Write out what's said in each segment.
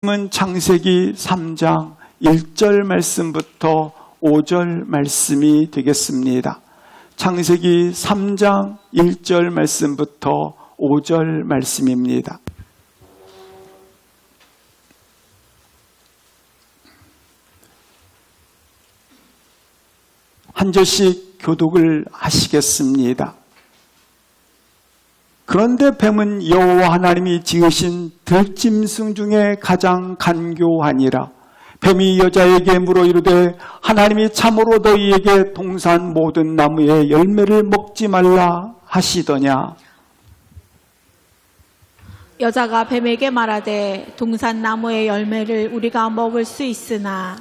창세기 3장 1절 말씀부터 5절 말씀이 되겠습니다. 창세기 3장 1절 말씀부터 5절 말씀입니다. 한 절씩 교독을 하시겠습니다. 그런데 뱀은 여호와 하나님이 지으신 들짐승 중에 가장 간교하니라. 뱀이 여자에게 물어 이르되 하나님이 참으로 너희에게 동산 모든 나무의 열매를 먹지 말라 하시더냐. 여자가 뱀에게 말하되 동산 나무의 열매를 우리가 먹을 수 있으나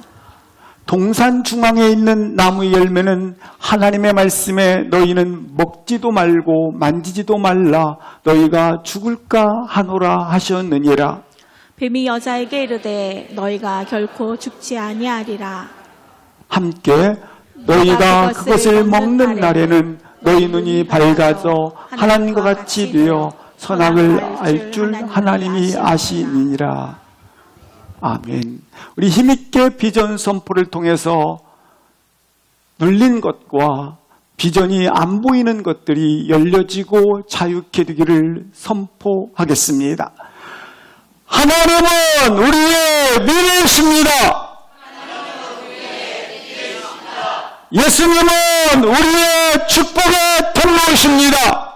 동산 중앙에 있는 나무의 열매는 하나님의 말씀에 너희는 먹지도 말고 만지지도 말라 너희가 죽을까 하노라 하셨느니라. 뱀이 여자에게 이르되 너희가 결코 죽지 아니하리라. 함께 너희가 그것을 먹는 날에는 너희 눈이 밝아져 하나님과 같이 되어 선악을 알 줄 하나님이 아시니라. 아멘. 우리 힘있게 비전 선포를 통해서 눌린 것과 비전이 안 보이는 것들이 열려지고 자유케 되기를 선포하겠습니다. 하나님은 우리의 미래이십니다. 예수님은 우리의 축복의 통로이십니다.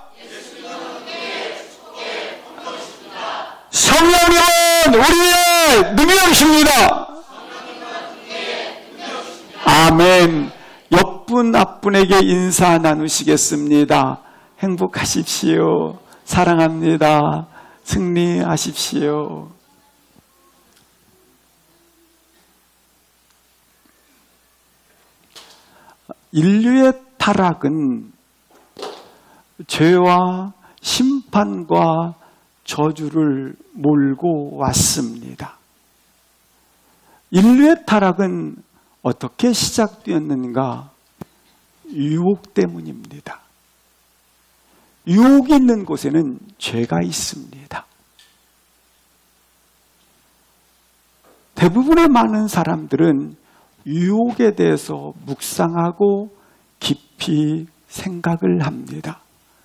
성령님은 우리의 능력이십니다. 아멘. 옆분 앞분에게 인사 나누시겠습니다. 행복하십시오. 사랑합니다. 승리하십시오. 인류의 타락은 죄와 심판과 저주를 몰고 왔습니다. 인류의 타락은 어떻게 시작되었는가? 유혹 때문입니다. 유혹이 있는 곳에는 죄가 있습니다. 대부분의 많은 사람들은 유혹에 대해서 묵상하고 깊이 생각을 합니다.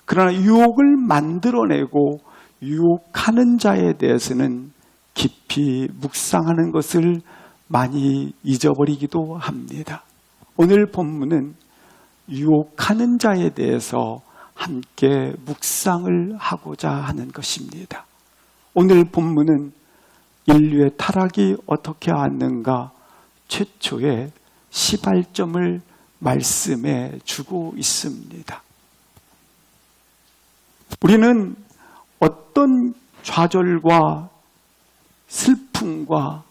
그러나 유혹을 만들어내고 유혹하는 자에 대해서는 깊이 묵상하는 것을 많이 잊어버리기도 합니다. 오늘 본문은 유혹하는 자에 대해서 함께 묵상을 하고자 하는 것입니다. 오늘 본문은 인류의 타락이 어떻게 왔는가 최초의 시발점을 말씀해 주고 있습니다. 우리는 어떤 좌절과 슬픔과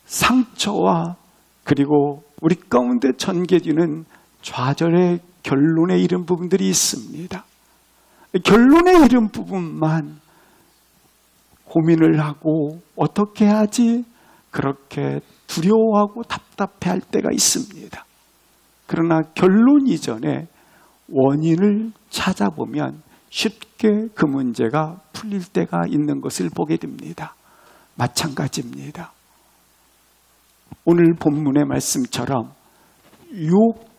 상처와 그리고 우리 가운데 전개되는 좌절의 결론에 이른 부분들이 있습니다. 결론에 이른 부분만 고민을 하고 어떻게 하지? 그렇게 두려워하고 답답해할 때가 있습니다. 그러나 결론 이전에 원인을 찾아보면 쉽게 그 문제가 풀릴 때가 있는 것을 보게 됩니다. 마찬가지입니다. 오늘 본문의 말씀처럼 유혹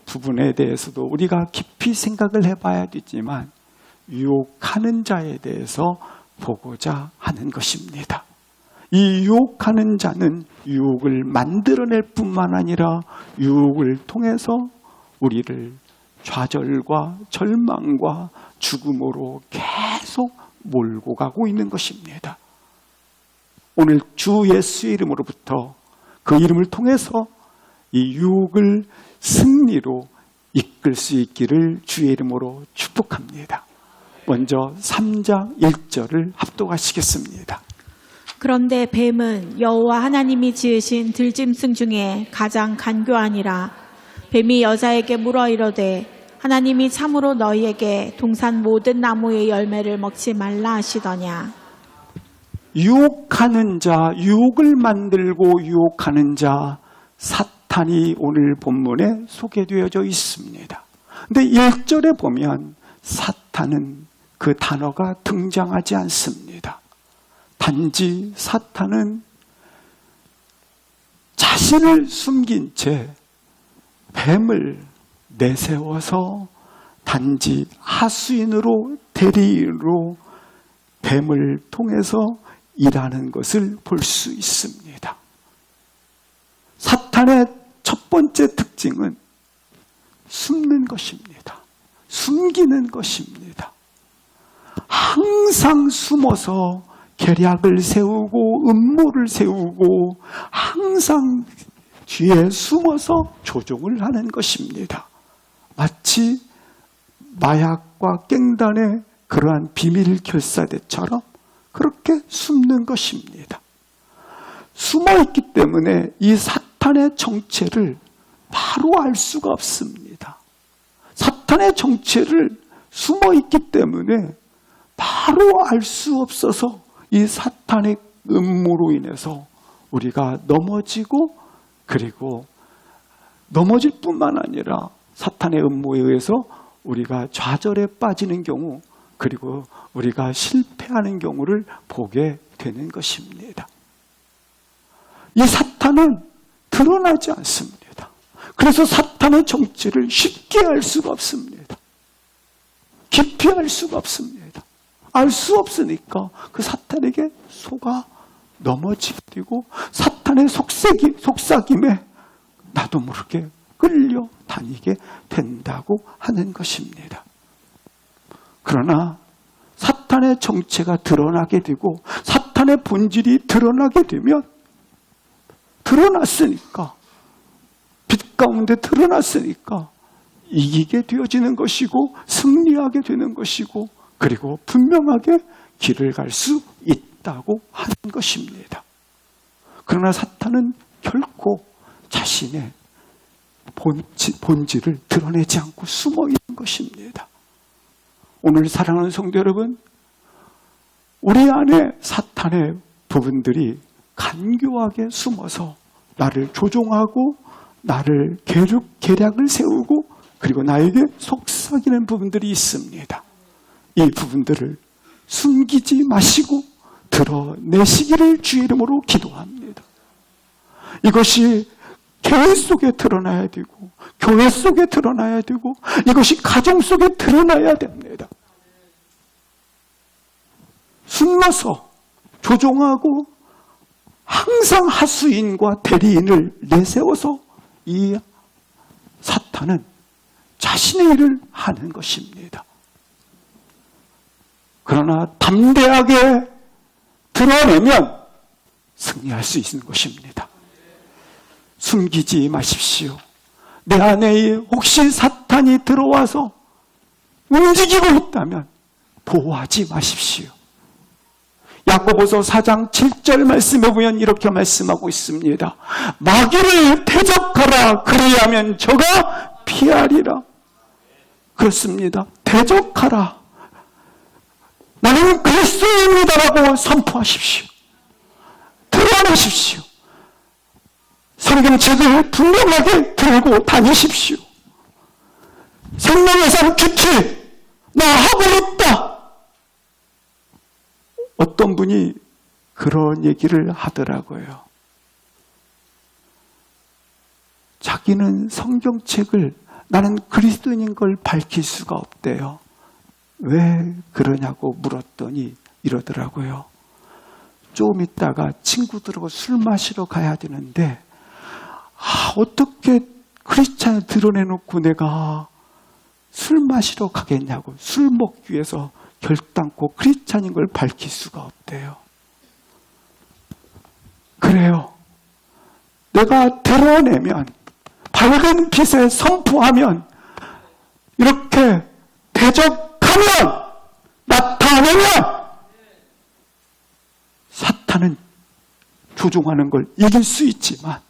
부분에 대해서도 우리가 깊이 생각을 해봐야 되지만 유혹하는 자에 대해서 보고자 하는 것입니다. 이 유혹하는 자는 유혹을 만들어낼 뿐만 아니라 유혹을 통해서 우리를 좌절과 절망과 죽음으로 계속 몰고 가고 있는 것입니다. 오늘 주 예수의 이름으로부터 그 이름을 통해서 이 유혹을 승리로 이끌 수 있기를 주의 이름으로 축복합니다. 먼저 3장 1절을 합독하시겠습니다. 그런데 뱀은 여호와 하나님이 지으신 들짐승 중에 가장 간교하니라. 뱀이 여자에게 물어 이르되 하나님이 참으로 너희에게 동산 모든 나무의 열매를 먹지 말라 하시더냐. 유혹하는 자, 유혹을 만들고 유혹하는 자, 사탄이 오늘 본문에 소개되어져 있습니다. 근데 1절에 보면 사탄은 그 단어가 등장하지 않습니다. 단지 사탄은 자신을 숨긴 채 뱀을 내세워서 단지 하수인으로 대리인으로 뱀을 통해서 일하는 것을 볼 수 있습니다. 사탄의 첫 번째 특징은 숨는 것입니다. 숨기는 것입니다. 항상 숨어서 계략을 세우고 음모를 세우고 항상 뒤에 숨어서 조종을 하는 것입니다. 마치 마약과 깽단의 그러한 비밀 결사대처럼 그렇게 숨는 것입니다. 숨어있기 때문에 이 사탄의 정체를 바로 알 수가 없습니다. 사탄의 정체를 숨어있기 때문에 바로 알 수 없어서 이 사탄의 음모로 인해서 우리가 넘어지고 그리고 넘어질 뿐만 아니라 사탄의 음모에 의해서 우리가 좌절에 빠지는 경우 그리고 우리가 실패하는 경우를 보게 되는 것입니다. 이 사탄은 드러나지 않습니다. 그래서 사탄의 정체를 쉽게 알 수가 없습니다. 깊이 알 수가 없습니다. 알 수 없으니까 그 사탄에게 속아 넘어지게 되고 사탄의 속삭임에 나도 모르게 끌려다니게 된다고 하는 것입니다. 그러나 사탄의 정체가 드러나게 되고 사탄의 본질이 드러나게 되면 드러났으니까 빛 가운데 드러났으니까 이기게 되어지는 것이고 승리하게 되는 것이고 그리고 분명하게 길을 갈 수 있다고 하는 것입니다. 그러나 사탄은 결코 자신의 본질을 드러내지 않고 숨어 있는 것입니다. 오늘 사랑하는 성도 여러분, 우리 안에 사탄의 부분들이 간교하게 숨어서 나를 조종하고 나를 계략을 세우고 그리고 나에게 속삭이는 부분들이 있습니다. 이 부분들을 숨기지 마시고 드러내시기를 주의 이름으로 기도합니다. 이것이 교회 속에 드러나야 되고 교회 속에 드러나야 되고 이것이 가정 속에 드러나야 됩니다. 숨어서 조종하고 항상 하수인과 대리인을 내세워서 이 사탄은 자신의 일을 하는 것입니다. 그러나 담대하게 드러내면 승리할 수 있는 것입니다. 숨기지 마십시오. 내 안에 혹시 사탄이 들어와서 움직이고 있다면 보호하지 마십시오. 야고보서 4장 7절 말씀에 보면 이렇게 말씀하고 있습니다. 마귀를 대적하라. 그리하면 저가 피하리라. 그렇습니다. 대적하라. 나는 그리스도입니다라고 선포하십시오. 드러내십시오. 성경책을 분명하게 들고 다니십시오. 생명의 산 규칙 나 하고 있다. 어떤 분이 그런 얘기를 하더라고요. 자기는 성경책을 나는 그리스도인인 걸 밝힐 수가 없대요. 왜 그러냐고 물었더니 이러더라고요. 좀 있다가 친구들하고 술 마시러 가야 되는데 어떻게 크리스찬을 드러내놓고 내가 술 마시러 가겠냐고 술 먹기 위해서 결단코 크리스찬인 걸 밝힐 수가 없대요. 그래요. 내가 드러내면 밝은 빛에 선포하면 이렇게 대적하면 나타내면 사탄은 조종하는 걸 이길 수 있지만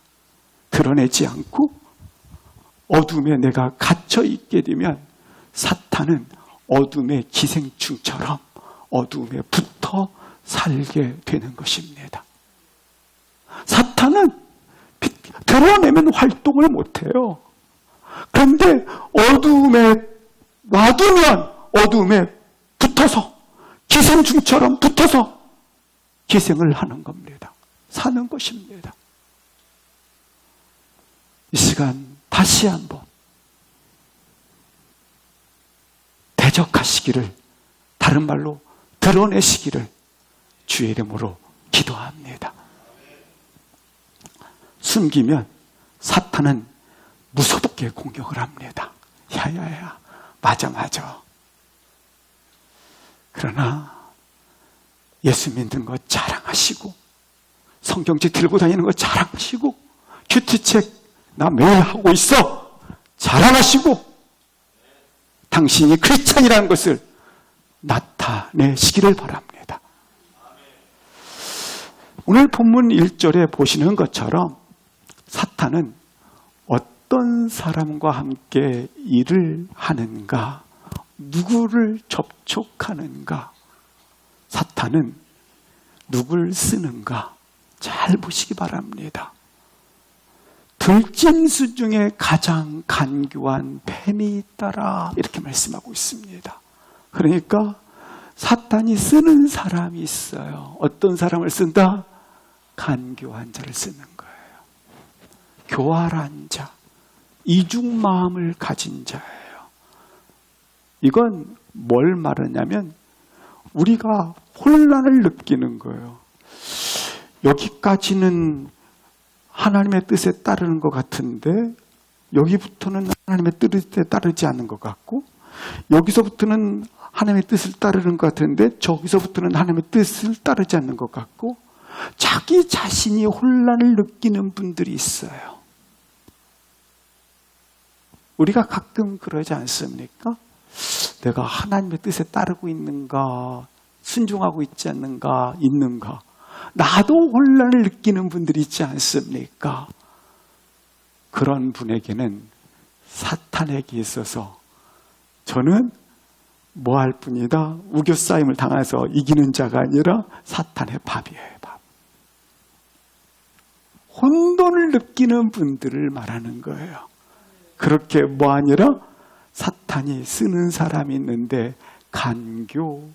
드러내지 않고 어둠에 내가 갇혀 있게 되면 사탄은 어둠의 기생충처럼 어둠에 붙어 살게 되는 것입니다. 사탄은 드러내면 활동을 못해요. 그런데 어둠에 놔두면 어둠에 붙어서 기생충처럼 붙어서 기생을 하는 겁니다. 사는 것입니다. 시간 다시 한번 대적하시기를, 다른 말로 드러내시기를 주의 이름으로 기도합니다. 숨기면 사탄은 무섭게 공격을 합니다. 야야야, 맞아. 그러나 예수 믿는 거 자랑하시고, 성경책 들고 다니는 거 자랑하시고, 큐티책 나 매일 하고 있어 자랑하시고, 당신이 크리스찬이라는 것을 나타내시기를 바랍니다. 오늘 본문 1절에 보시는 것처럼 사탄은 어떤 사람과 함께 일을 하는가, 누구를 접촉하는가, 사탄은 누굴 쓰는가 잘 보시기 바랍니다. 들짐승 중에 가장 간교한 뱀이 있다라, 이렇게 말씀하고 있습니다. 그러니까 사탄이 쓰는 사람이 있어요. 어떤 사람을 쓴다? 간교한 자를 쓰는 거예요. 교활한 자, 이중 마음을 가진 자예요. 이건 뭘 말하냐면 우리가 혼란을 느끼는 거예요. 여기까지는 하나님의 뜻에 따르는 것 같은데 여기부터는 하나님의 뜻에 따르지 않는 것 같고, 여기서부터는 하나님의 뜻을 따르는 것 같은데 저기서부터는 하나님의 뜻을 따르지 않는 것 같고, 자기 자신이 혼란을 느끼는 분들이 있어요. 우리가 가끔 그러지 않습니까? 내가 하나님의 뜻에 따르고 있는가, 순종하고 있지 않는가, 있는가. 나도 혼란을 느끼는 분들이 있지 않습니까? 그런 분에게는 사탄에게 있어서 저는 뭐 할 뿐이다, 우겨싸임을 당해서 이기는 자가 아니라 사탄의 밥이에요. 밥. 혼돈을 느끼는 분들을 말하는 거예요. 그렇게 뭐 아니라 사탄이 쓰는 사람이 있는데 간교하니라.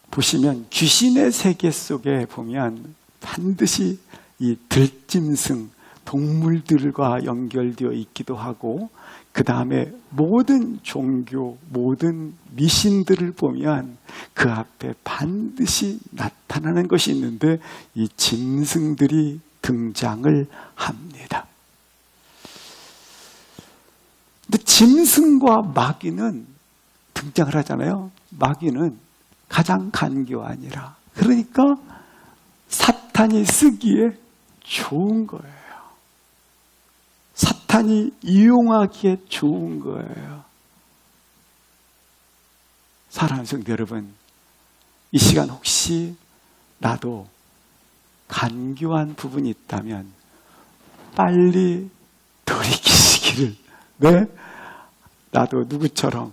보시면 귀신의 세계 속에 보면 반드시 이 들짐승, 동물들과 연결되어 있기도 하고, 그 다음에 모든 종교, 모든 미신들을 보면 그 앞에 반드시 나타나는 것이 있는데 이 짐승들이 등장을 합니다. 근데 짐승과 마귀는 등장을 하잖아요. 마귀는 가장 간교하니라. 그러니까 사탄이 쓰기에 좋은 거예요. 사탄이 이용하기에 좋은 거예요. 사랑하는 성도 여러분, 이 시간 혹시 나도 간교한 부분이 있다면 빨리 돌이키시기를. 네? 나도 누구처럼,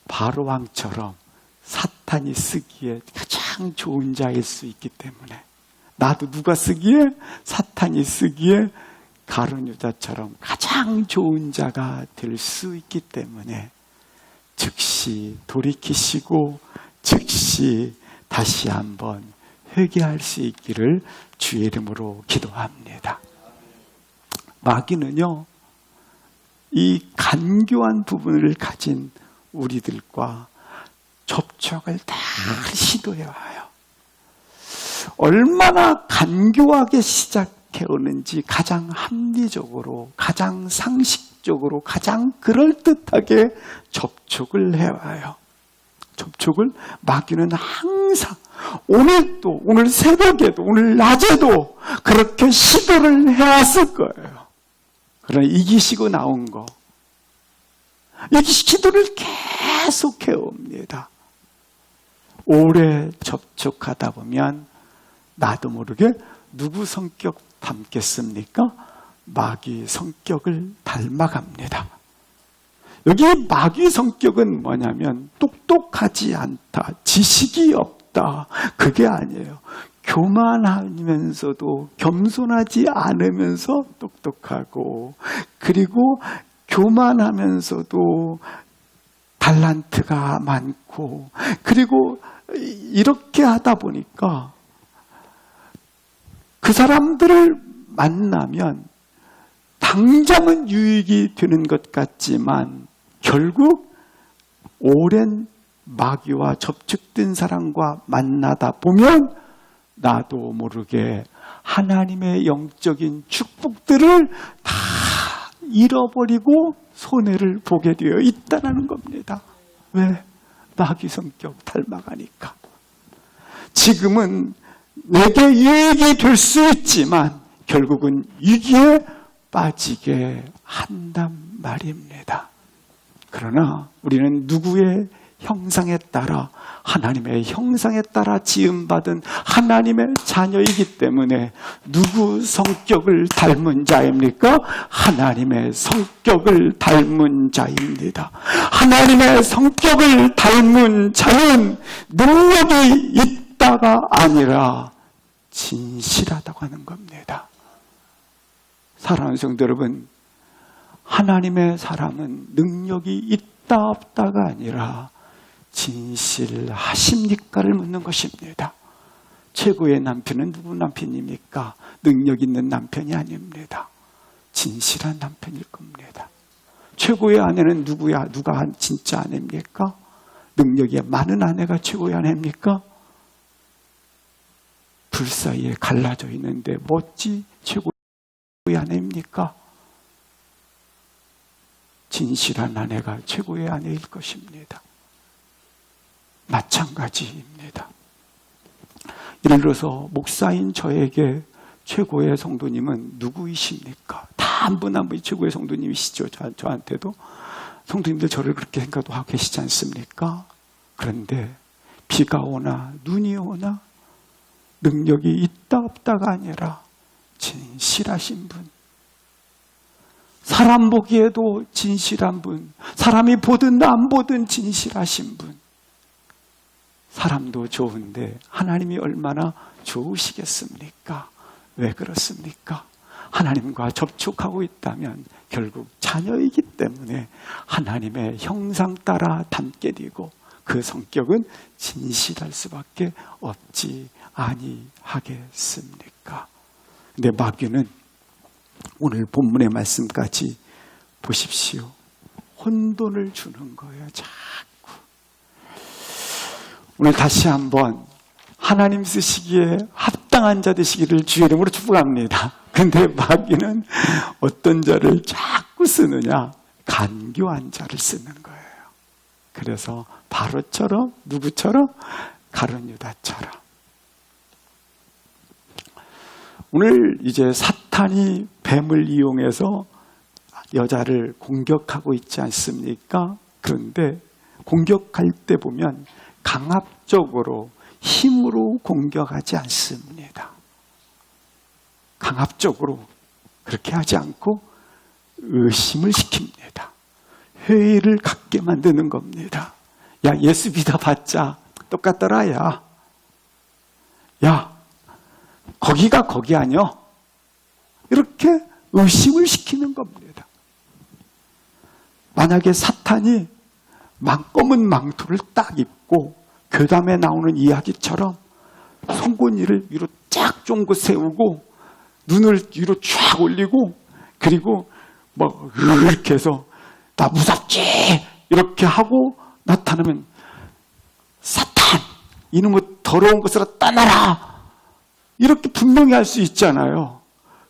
바로왕처럼 사탄이 쓰기에 가장 좋은 자일 수 있기 때문에, 나도 누가 쓰기에, 사탄이 쓰기에 가룟 유다처럼 가장 좋은 자가 될 수 있기 때문에 즉시 돌이키시고 즉시 다시 한번 회개할 수 있기를 주의 이름으로 기도합니다. 마귀는요, 이 간교한 부분을 가진 우리들과 접촉을 다 시도해와요. 얼마나 간교하게 시작해오는지 가장 합리적으로, 가장 상식적으로, 가장 그럴듯하게 접촉을 해와요. 접촉을 마귀는 항상 오늘도, 오늘 새벽에도, 오늘 낮에도 그렇게 시도를 해왔을 거예요. 그러나 이기시고 나온 거, 이 시도를 계속 해옵니다. 오래 접촉하다 보면 나도 모르게 누구 성격 닮겠습니까? 마귀 성격을 닮아갑니다. 여기 마귀 성격은 뭐냐면 똑똑하지 않다, 지식이 없다, 그게 아니에요. 교만하면서도 겸손하지 않으면서 똑똑하고, 그리고 교만하면서도 달란트가 많고, 그리고 이렇게 하다 보니까 그 사람들을 만나면 당장은 유익이 되는 것 같지만 결국 오랜 마귀와 접촉된 사람과 만나다 보면 나도 모르게 하나님의 영적인 축복들을 다 잃어버리고 손해를 보게 되어 있다는 겁니다. 왜? 마귀 성격 닮아가니까. 지금은 내게 유익이 될 수 있지만 결국은 위기에 빠지게 한단 말입니다. 그러나 우리는 누구의 형상에 따라, 하나님의 형상에 따라 지음받은 하나님의 자녀이기 때문에 누구 성격을 닮은 자입니까? 하나님의 성격을 닮은 자입니다. 하나님의 성격을 닮은 자는 능력이 있다가 아니라 진실하다고 하는 겁니다. 사랑하는 성도 여러분, 하나님의 사람은 능력이 있다 없다가 아니라 진실하십니까를 묻는 것입니다. 최고의 남편은 누구 남편입니까? 능력 있는 남편이 아닙니다. 진실한 남편일 겁니다. 최고의 아내는 누구야? 누가 진짜 아내입니까? 능력이 많은 아내가 최고의 아내입니까? 불 사이에 갈라져 있는데 멋지 최고의 아내입니까? 진실한 아내가 최고의 아내일 것입니다. 마찬가지입니다. 예를 들어서 목사인 저에게 최고의 성도님은 누구이십니까? 다 한 분 한 분이 최고의 성도님이시죠. 저한테도. 성도님들 저를 그렇게 생각하고 계시지 않습니까? 그런데 비가 오나 눈이 오나 능력이 있다 없다가 아니라 진실하신 분, 사람 보기에도 진실한 분, 사람이 보든 안 보든 진실하신 분. 사람도 좋은데 하나님이 얼마나 좋으시겠습니까? 왜 그렇습니까? 하나님과 접촉하고 있다면 결국 자녀이기 때문에 하나님의 형상 따라 닮게 되고 그 성격은 진실할 수밖에 없지 아니하겠습니까? 근데 마귀는 오늘 본문의 말씀까지 보십시오. 혼돈을 주는 거예요. 자꾸. 오늘 다시 한번 하나님 쓰시기에 합당한 자 되시기를 주의 이름으로 축복합니다. 근데 마귀는 어떤 자를 자꾸 쓰느냐? 간교한 자를 쓰는 거예요. 그래서 바로처럼 누구처럼? 가룟 유다처럼. 오늘 이제 사탄이 뱀을 이용해서 여자를 공격하고 있지 않습니까? 그런데 공격할 때 보면 강압적으로 힘으로 공격하지 않습니다. 강압적으로 그렇게 하지 않고 의심을 시킵니다. 회의를 갖게 만드는 겁니다. 야, 예수 믿어봤자 똑같더라, 야. 야, 거기가 거기 아니야? 이렇게 의심을 시키는 겁니다. 만약에 사탄이 검은 망토를 딱 입고 교담에 나오는 이야기처럼 송곳니를 위로 쫙 쫑긋 세우고 눈을 위로 쫙 올리고 그리고 뭐 이렇게 해서 나 무섭지 이렇게 하고 나타나면 사탄 이놈의 더러운 것으로 떠나라 이렇게 분명히 할 수 있잖아요.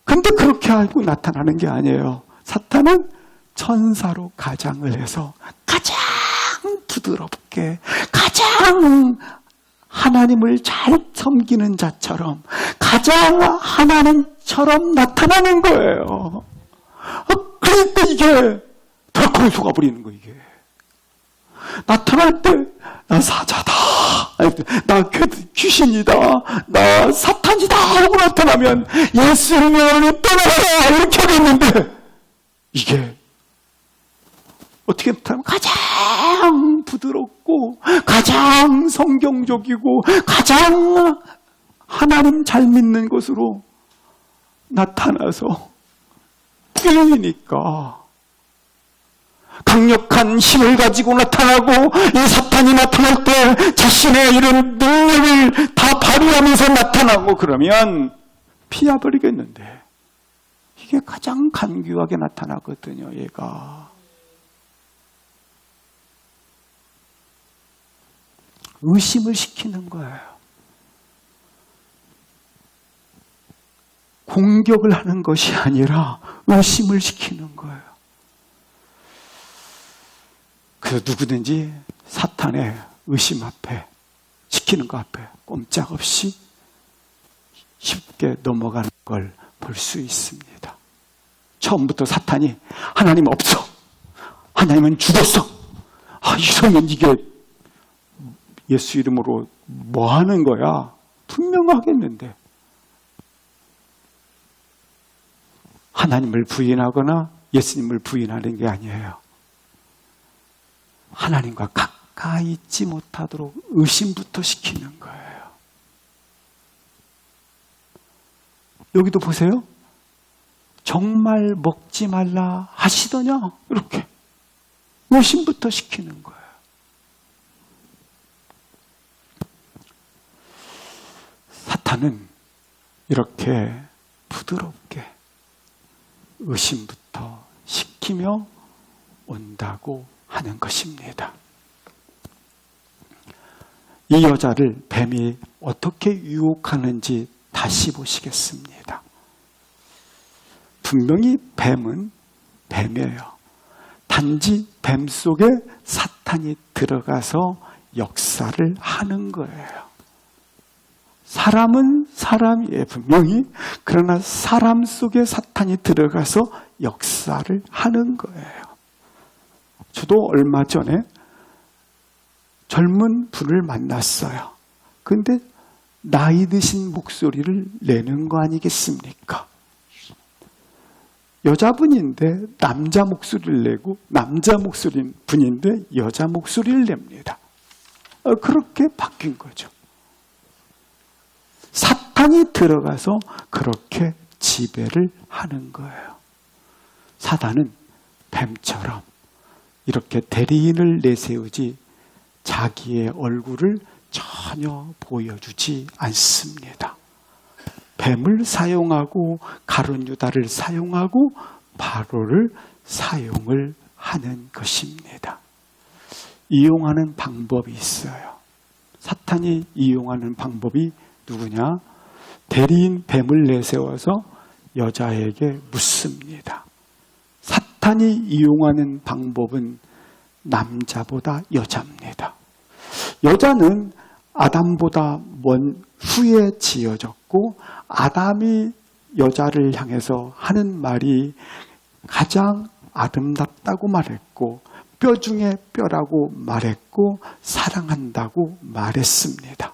근데 그렇게 하고 나타나는 게 아니에요. 사탄은 천사로 가장을 해서 가장 부드럽게 가장 하나님을 잘 섬기는 자처럼 가장 하나님처럼 나타나는 거예요. 그러니까 이게 덜컥 속아버리는 거예요. 이게 나타날 때 나 사자다, 나 귀신이다, 나 사탄이다 하고 나타나면 예수님을 떠나라 이렇게 하겠는데 이게 어떻게 나타나면 가장 부드럽고 가장 성경적이고 가장 하나님 잘 믿는 것으로 나타나서 끌리니까 강력한 힘을 가지고 나타나고, 이 사탄이 나타날 때 자신의 이런 능력을 다 발휘하면서 나타나고 그러면 피해버리겠는데, 이게 가장 간교하게 나타나거든요. 얘가 의심을 시키는 거예요. 공격을 하는 것이 아니라 의심을 시키는 거예요. 그래서 누구든지 사탄의 의심 앞에, 시키는 것 앞에 꼼짝없이 쉽게 넘어가는 걸 볼 수 있습니다. 처음부터 사탄이 하나님 없어, 하나님은 죽었어, 이러면 이게 예수 이름으로 뭐 하는 거야? 분명하겠는데, 하나님을 부인하거나 예수님을 부인하는 게 아니에요. 하나님과 가까이 있지 못하도록 의심부터 시키는 거예요. 여기도 보세요. 정말 먹지 말라 하시더냐? 이렇게 의심부터 시키는 거예요. 사탄은 이렇게 부드럽게 의심부터 시키며 온다고 하는 것입니다. 이 여자를 뱀이 어떻게 유혹하는지 다시 보시겠습니다. 분명히 뱀은 뱀이에요. 단지 뱀 속에 사탄이 들어가서 역사를 하는 거예요. 사람은 사람이에요, 분명히. 그러나 사람 속에 사탄이 들어가서 역사를 하는 거예요. 저도 얼마 전에 젊은 분을 만났어요. 근데 나이 드신 목소리를 내는 거 아니겠습니까? 여자분인데 남자 목소리를 내고, 남자 목소리 분인데 여자 목소리를 냅니다. 그렇게 바뀐 거죠. 사탄이 들어가서 그렇게 지배를 하는 거예요. 사단은 뱀처럼 이렇게 대리인을 내세우지 자기의 얼굴을 전혀 보여주지 않습니다. 뱀을 사용하고 가룟 유다를 사용하고 바로를 사용을 하는 것입니다. 이용하는 방법이 있어요. 사탄이 이용하는 방법이 누구냐? 대리인 뱀을 내세워서 여자에게 묻습니다. 사탄이 이용하는 방법은 남자보다 여자입니다. 여자는 아담보다 먼 후에 지어졌고, 아담이 여자를 향해서 하는 말이 가장 아름답다고 말했고, 뼈 중에 뼈라고 말했고, 사랑한다고 말했습니다.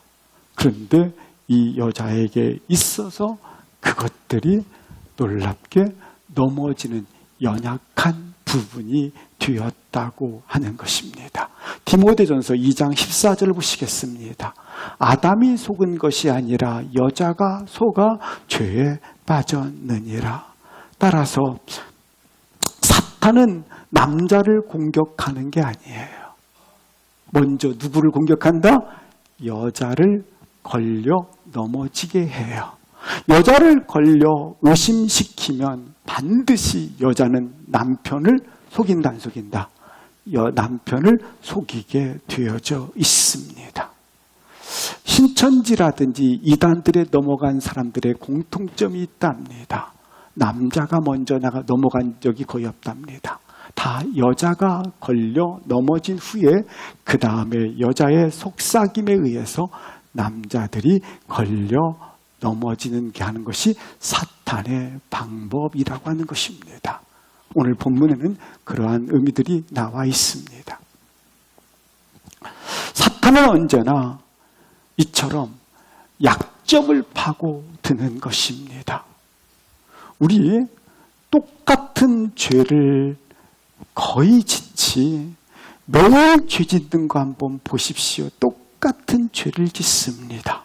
그런데 이 여자에게 있어서 그것들이 놀랍게 넘어지는 연약한 부분이 되었다고 하는 것입니다. 디모데전서 2장 14절을 보시겠습니다. 아담이 속은 것이 아니라 여자가 속아 죄에 빠졌느니라. 따라서 사탄은 남자를 공격하는 게 아니에요. 먼저 누구를 공격한다? 여자를 걸려 넘어지게 해요. 여자를 걸려 의심시키면 반드시 여자는 남편을 속인다, 안 속인다? 남편을 속이게 되어져 있습니다. 신천지라든지 이단들에 넘어간 사람들의 공통점이 있답니다. 남자가 먼저 넘어간 적이 거의 없답니다. 다 여자가 걸려 넘어진 후에 그 다음에 여자의 속삭임에 의해서 남자들이 걸려 넘어지는 게 하는 것이 사탄의 방법이라고 하는 것입니다. 오늘 본문에는 그러한 의미들이 나와 있습니다. 사탄은 언제나 이처럼 약점을 파고드는 것입니다. 우리 똑같은 죄를 거의 짓지, 매일 죄 짓는 거 한번 보십시오. 똑같은 죄를 짓습니다.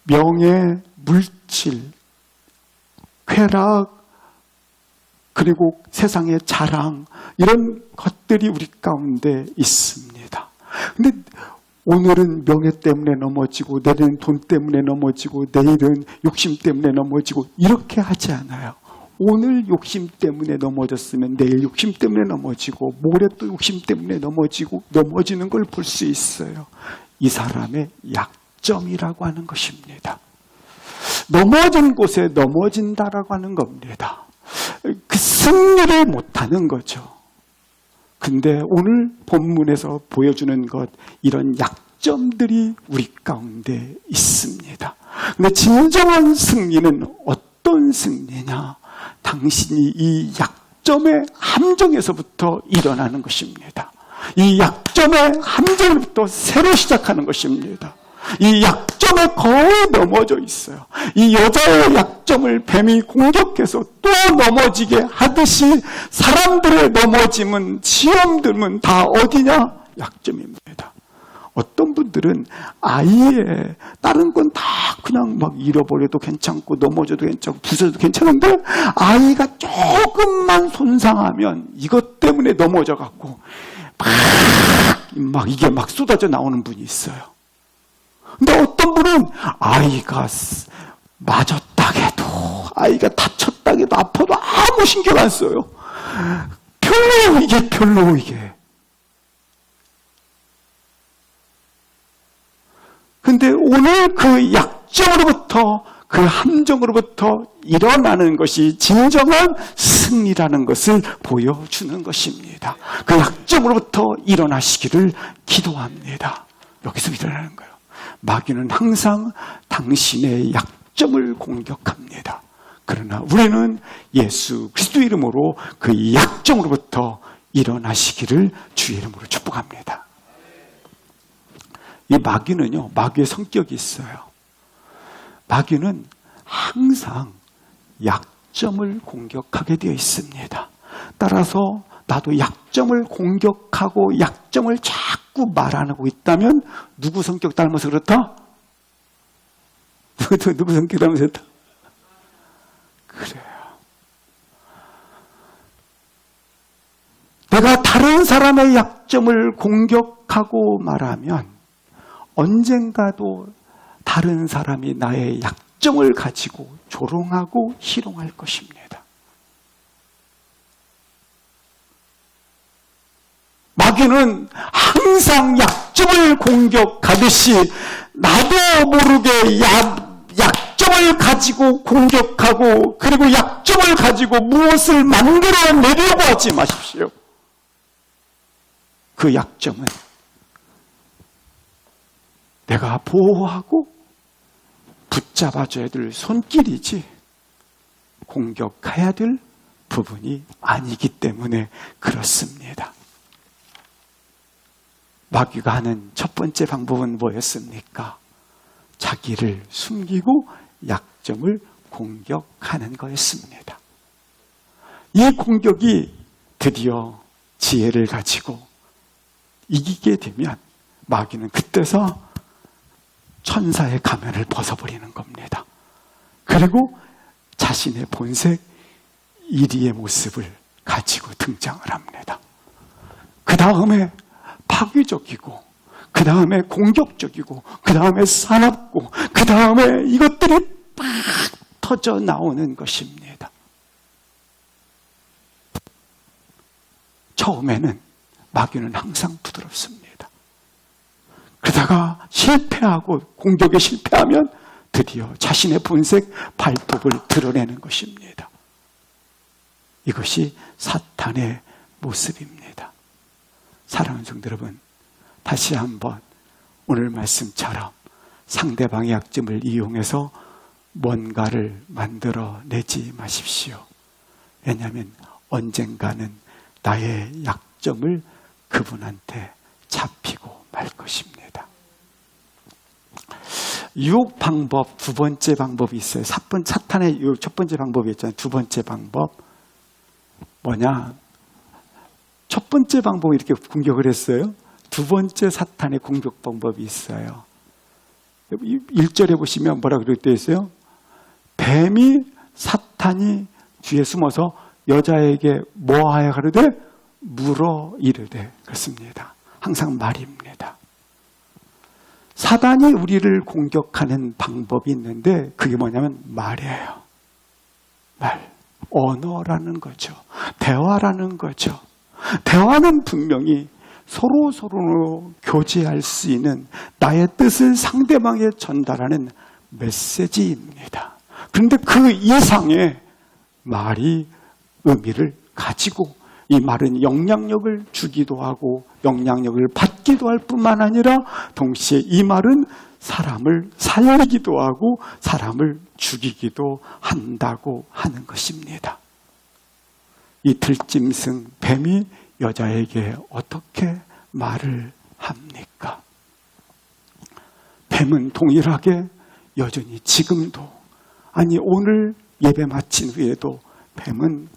명예, 물질, 쾌락, 그리고 세상의 자랑, 이런 것들이 우리 가운데 있습니다. 근데 오늘은 명예 때문에 넘어지고, 내일은 돈 때문에 넘어지고, 내일은 욕심 때문에 넘어지고, 이렇게 하지 않아요. 오늘 욕심 때문에 넘어졌으면 내일 욕심 때문에 넘어지고, 모레 또 욕심 때문에 넘어지는 걸 볼 수 있어요. 이 사람의 약점이라고 하는 것입니다. 넘어진 곳에 넘어진다라고 하는 겁니다. 그 승리를 못하는 거죠. 근데 오늘 본문에서 보여주는 것, 이런 약점들이 우리 가운데 있습니다. 근데 진정한 승리는 어떤 승리냐? 당신이 이 약점의 함정에서부터 일어나는 것입니다. 이 약점의 함정부터 새로 시작하는 것입니다. 이 약점에 거의 넘어져 있어요. 이 여자의 약점을 뱀이 공격해서 또 넘어지게 하듯이 사람들의 넘어짐은, 시험들은 다 어디냐? 약점입니다. 어떤 분들은 아이의 다른 건 다 그냥 막 잃어버려도 괜찮고 넘어져도 괜찮고 부서져도 괜찮은데, 아이가 조금만 손상하면 이것 때문에 넘어져 갖고 막 이게 막 쏟아져 나오는 분이 있어요. 근데 어떤 분은 아이가 맞았다 해도, 아이가 다쳤다 해도, 아파도 아무 신경 안 써요. 별로 이게. 근데 오늘 그 약점으로부터, 그 함정으로부터 일어나는 것이 진정한 승리라는 것을 보여주는 것입니다. 그 약점으로부터 일어나시기를 기도합니다. 여기서 일어나는 거예요. 마귀는 항상 당신의 약점을 공격합니다. 그러나 우리는 예수 그리스도 이름으로 그 약점으로부터 일어나시기를 주의 이름으로 축복합니다. 이 마귀는요, 마귀의 성격이 있어요. 마귀는 항상 약점을 공격하게 되어 있습니다. 따라서 나도 약점을 공격하고 약점을 자꾸 말하고 있다면 누구 성격 닮아서 그렇다? 누구 성격 닮아서 그렇다? 그래요. 내가 다른 사람의 약점을 공격하고 말하면 언젠가도 다른 사람이 나의 약점을 가지고 조롱하고 희롱할 것입니다. 마귀는 항상 약점을 공격하듯이 나도 모르게 약점을 가지고 공격하고, 그리고 약점을 가지고 무엇을 만들어내려고 하지 마십시오. 그 약점은 내가 보호하고 붙잡아줘야 될 손길이지 공격해야 될 부분이 아니기 때문에 그렇습니다. 마귀가 하는 첫 번째 방법은 뭐였습니까? 자기를 숨기고 약점을 공격하는 거였습니다. 이 공격이 드디어 지혜를 가지고 이기게 되면 마귀는 그때서 천사의 가면을 벗어버리는 겁니다. 그리고 자신의 본색 1위의 모습을 가지고 등장을 합니다. 그 다음에 파괴적이고, 그 다음에 공격적이고, 그 다음에 사납고, 그 다음에 이것들이 팍 터져 나오는 것입니다. 처음에는 마귀는 항상 부드럽습니다. 그러다가 실패하고 공격에 실패하면 드디어 자신의 본색 발톱을 드러내는 것입니다. 이것이 사탄의 모습입니다. 사랑하는 성도 여러분, 다시 한번 오늘 말씀처럼 상대방의 약점을 이용해서 뭔가를 만들어내지 마십시오. 왜냐하면 언젠가는 나의 약점을 그분한테 잡히고 말 것입니다. 유혹 방법, 두 번째 방법이 있어요. 사탄의 유혹 첫 번째 방법이 있잖아요. 두 번째 방법 뭐냐? 첫 번째 방법이 이렇게 공격을 했어요. 두 번째 사탄의 공격 방법이 있어요. 1절에 보시면 뭐라고 되어 있어요? 뱀이 사탄이 뒤에 숨어서 여자에게 뭐하여 가로되 물어 이르되. 그렇습니다. 항상 말입니다. 사단이 우리를 공격하는 방법이 있는데 그게 뭐냐면 말이에요. 말. 언어라는 거죠. 대화라는 거죠. 대화는 분명히 서로 교제할 수 있는 나의 뜻을 상대방에 전달하는 메시지입니다. 그런데 그 이상의 말이 의미를 가지고 이 말은 영향력을 주기도 하고 영향력을 받기도 할 뿐만 아니라 동시에 이 말은 사람을 살리기도 하고 사람을 죽이기도 한다고 하는 것입니다. 이 들짐승 뱀이 여자에게 어떻게 말을 합니까? 뱀은 동일하게 여전히 지금도, 아니 오늘 예배 마친 후에도 뱀은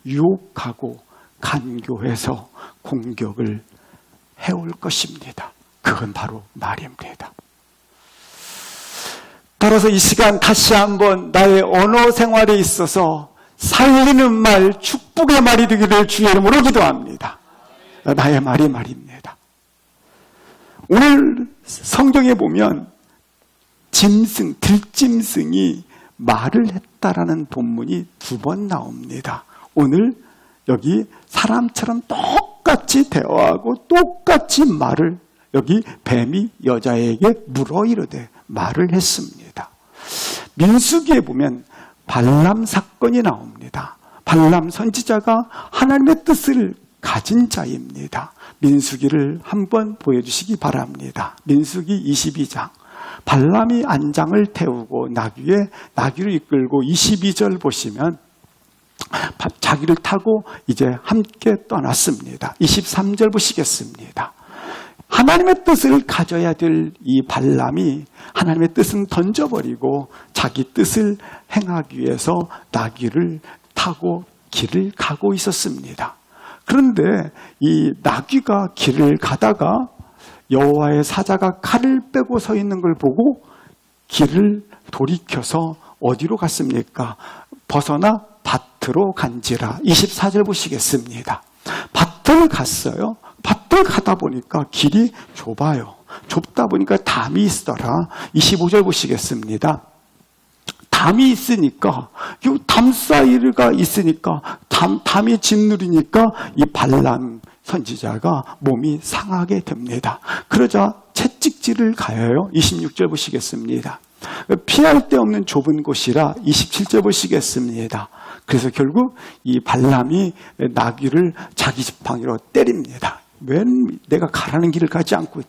유혹하고 간교해서 공격을 해올 것입니다. 그건 바로 말입니다. 따라서 이 시간 다시 한번 나의 언어 생활에 있어서 살리는 말, 축복의 말이 되기를 주의 이름으로 기도합니다. 나의 말이 말입니다. 오늘 성경에 보면 들짐승이 말을 했다라는 본문이 2번 나옵니다. 오늘 여기 사람처럼 똑같이 대화하고 똑같이 말을, 여기 뱀이 여자에게 물어 이르되 말을 했습니다. 민수기에 보면 발람 사건이 나옵니다. 발람 선지자가 하나님의 뜻을 가진 자입니다. 민수기를 한번 보여주시기 바랍니다. 민수기 22장. 발람이 안장을 태우고 나귀를 이끌고 22절 보시면 자기를 타고 이제 함께 떠났습니다. 23절 보시겠습니다. 하나님의 뜻을 가져야 될 이 발람이 하나님의 뜻은 던져버리고 자기 뜻을 행하기 위해서 나귀를 타고 길을 가고 있었습니다. 그런데 이 나귀가 길을 가다가 여호와의 사자가 칼을 빼고 서 있는 걸 보고 길을 돌이켜서 어디로 갔습니까? 벗어나 밭으로 간지라. 24절 보시겠습니다. 밭을 갔어요. 밭을 가다 보니까 길이 좁아요. 좁다 보니까 담이 있더라. 25절 보시겠습니다. 담이 있으니까, 이 담 사이가 있으니까, 담이 짓누르니까 이 발람 선지자가 몸이 상하게 됩니다. 그러자 채찍질을 가해요. 26절 보시겠습니다. 피할 데 없는 좁은 곳이라 27절 보시겠습니다. 그래서 결국 이 발람이 나귀를 자기 지팡이로 때립니다. 왜 내가 가라는 길을 가지 않고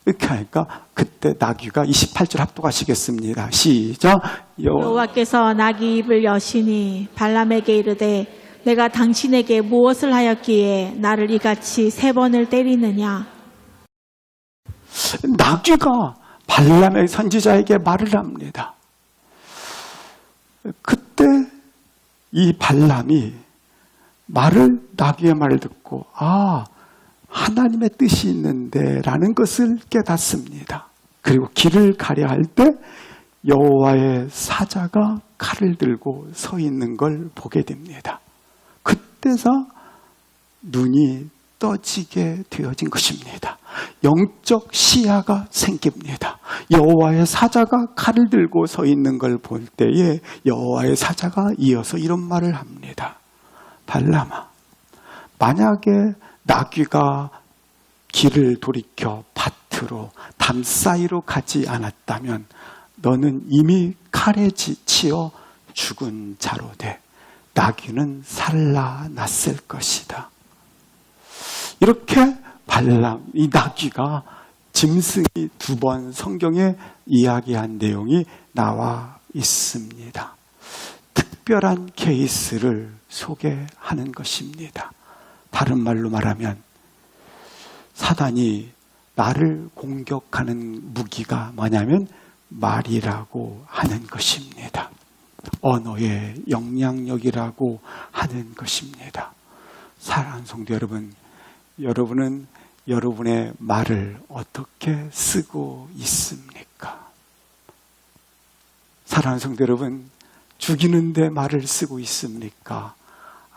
이렇게 하니까 그때 나귀가 28절 합독하시겠습니다. 시작. 여호와께서 나귀 입을 여시니 발람에게 이르되 내가 당신에게 무엇을 하였기에 나를 이같이 3번을 때리느냐. 나귀가 발람의 선지자에게 말을 합니다. 그때 이 발람이 나귀의 말을 듣고 하나님의 뜻이 있는데 라는 것을 깨닫습니다. 그리고 길을 가려 할 때 여호와의 사자가 칼을 들고 서 있는 걸 보게 됩니다. 그때서 눈이 떠지게 되어진 것입니다. 영적 시야가 생깁니다. 여호와의 사자가 칼을 들고 서 있는 걸 볼 때에 여호와의 사자가 이어서 이런 말을 합니다. 발람아, 만약에 나귀가 길을 돌이켜 밭으로 담 사이로 가지 않았다면 너는 이미 칼에 치여 죽은 자로 돼 나귀는 살아났을 것이다. 이렇게 이 나귀가 짐승이 2번 성경에 이야기한 내용이 나와 있습니다. 특별한 케이스를 소개하는 것입니다. 다른 말로 말하면 사단이 나를 공격하는 무기가 뭐냐면 말이라고 하는 것입니다. 언어의 영향력이라고 하는 것입니다. 사랑하는 성도 여러분, 여러분은 여러분의 말을 어떻게 쓰고 있습니까? 사랑하는 성도 여러분, 죽이는데 말을 쓰고 있습니까?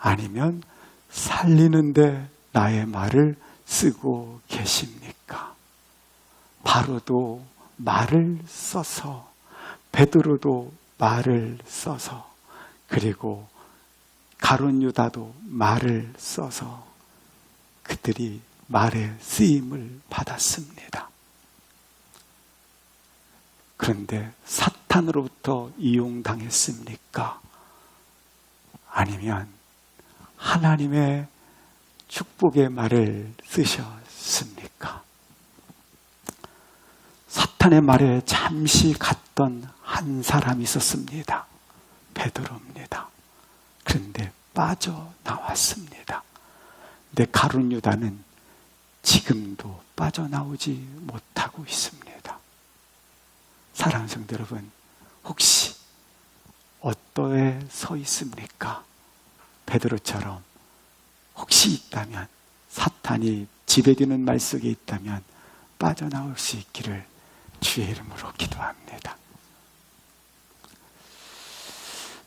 아니면 살리는데 나의 말을 쓰고 계십니까? 바로도 말을 써서, 베드로도 말을 써서, 그리고 가룟 유다도 말을 써서 그들이 말의 쓰임을 받았습니다. 그런데 사탄으로부터 이용당했습니까? 아니면 하나님의 축복의 말을 쓰셨습니까? 사탄의 말에 잠시 갔던 한 사람이 있었습니다. 베드로입니다. 그런데 빠져나왔습니다. 근데 가룟 유다는 지금도 빠져나오지 못하고 있습니다. 사랑하는 성도 여러분, 혹시 어떠에 서 있습니까? 베드로처럼 혹시 있다면, 사탄이 지배되는 말 속에 있다면 빠져나올 수 있기를 주의 이름으로 기도합니다.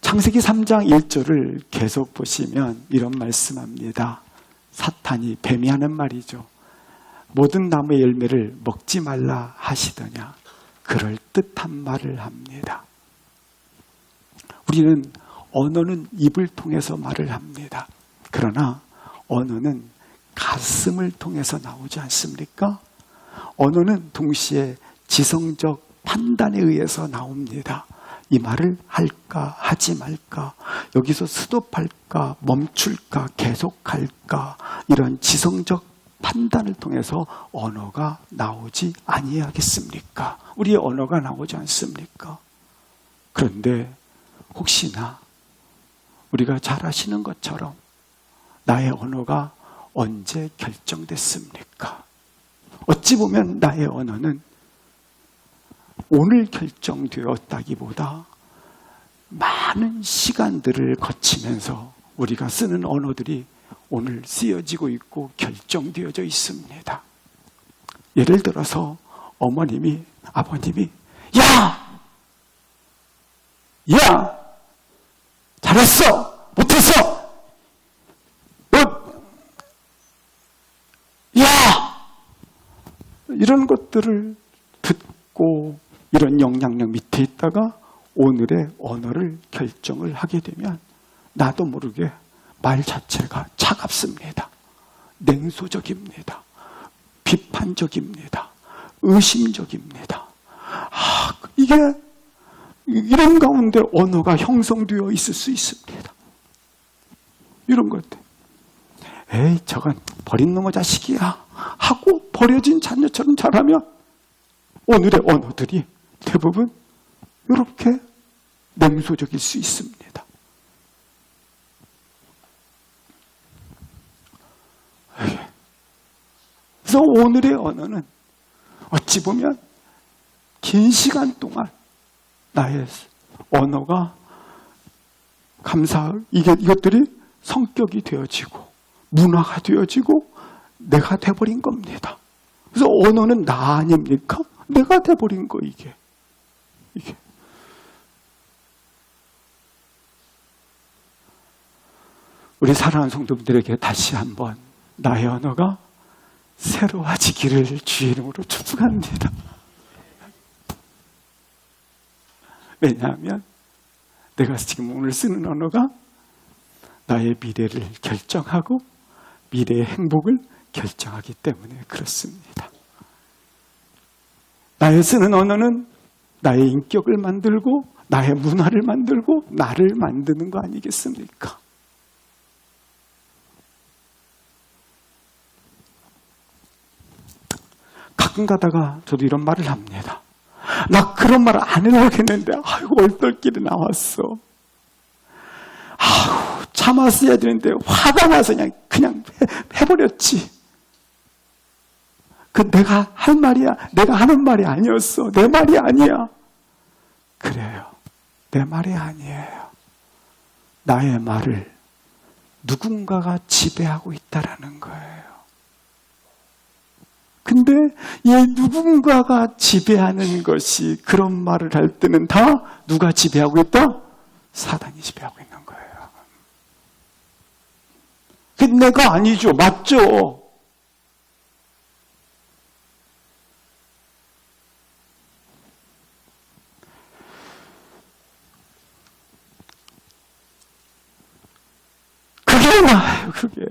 창세기 3장 1절을 계속 보시면 이런 말씀합니다. 사탄이 뱀이 하는 말이죠. 모든 나무의 열매를 먹지 말라 하시더냐. 그럴 듯한 말을 합니다. 우리는 언어는 입을 통해서 말을 합니다. 그러나 언어는 가슴을 통해서 나오지 않습니까? 언어는 동시에 지성적 판단에 의해서 나옵니다. 이 말을 할까 하지 말까, 여기서 스톱할까 멈출까 계속할까, 이런 지성적 판단을 통해서 언어가 나오지 아니하겠습니까? 우리의 언어가 나오지 않습니까? 그런데 혹시나 우리가 잘 아시는 것처럼 나의 언어가 언제 결정됐습니까? 어찌 보면 나의 언어는 오늘 결정되었다기보다 많은 시간들을 거치면서 우리가 쓰는 언어들이 오늘 쓰여지고 있고 결정되어져 있습니다. 예를 들어서 어머님이, 아버님이 야! 잘했어! 못했어! 야! 이런 것들을 듣고 이런 영향력 밑에 있다가 오늘의 언어를 결정을 하게 되면 나도 모르게 말 자체가 차갑습니다. 냉소적입니다. 비판적입니다. 의심적입니다. 이게 이런 가운데 언어가 형성되어 있을 수 있습니다. 이런 것들. 에이, 저건 버린 놈의 자식이야 하고 버려진 자녀처럼 자라면 오늘의 언어들이 대부분 이렇게 냉소적일 수 있습니다. 그래서 오늘의 언어는 어찌 보면 긴 시간 동안 나의 언어가 이것들이 성격이 되어지고 문화가 되어지고 내가 돼버린 겁니다. 그래서 언어는 나 아닙니까? 내가 돼버린 거 이게. 우리 사랑하는 성도분들에게 다시 한번 나의 언어가 새로워지기를 주의 이름으로 축복합니다. 왜냐하면 내가 지금 오늘 쓰는 언어가 나의 미래를 결정하고 미래의 행복을 결정하기 때문에 그렇습니다. 나의 쓰는 언어는 나의 인격을 만들고 나의 문화를 만들고 나를 만드는 거 아니겠습니까? 가끔 가다가 저도 이런 말을 합니다. 나 그런 말 안 하려고 했는데 아이고 얼떨결에 나왔어. 참았어야 되는데 화가 나서 그냥 해버렸지. 그 내가 할 말이야. 내가 하는 말이 아니었어. 내 말이 아니야. 그래요. 내 말이 아니에요. 나의 말을 누군가가 지배하고 있다라는 거예요. 근데 이 누군가가 지배하는 것이 그런 말을 할 때는 다 누가 지배하고 있다? 사단이 지배하고 있는 거예요. 내가 아니죠. 맞죠? 그게 나예요, 그게.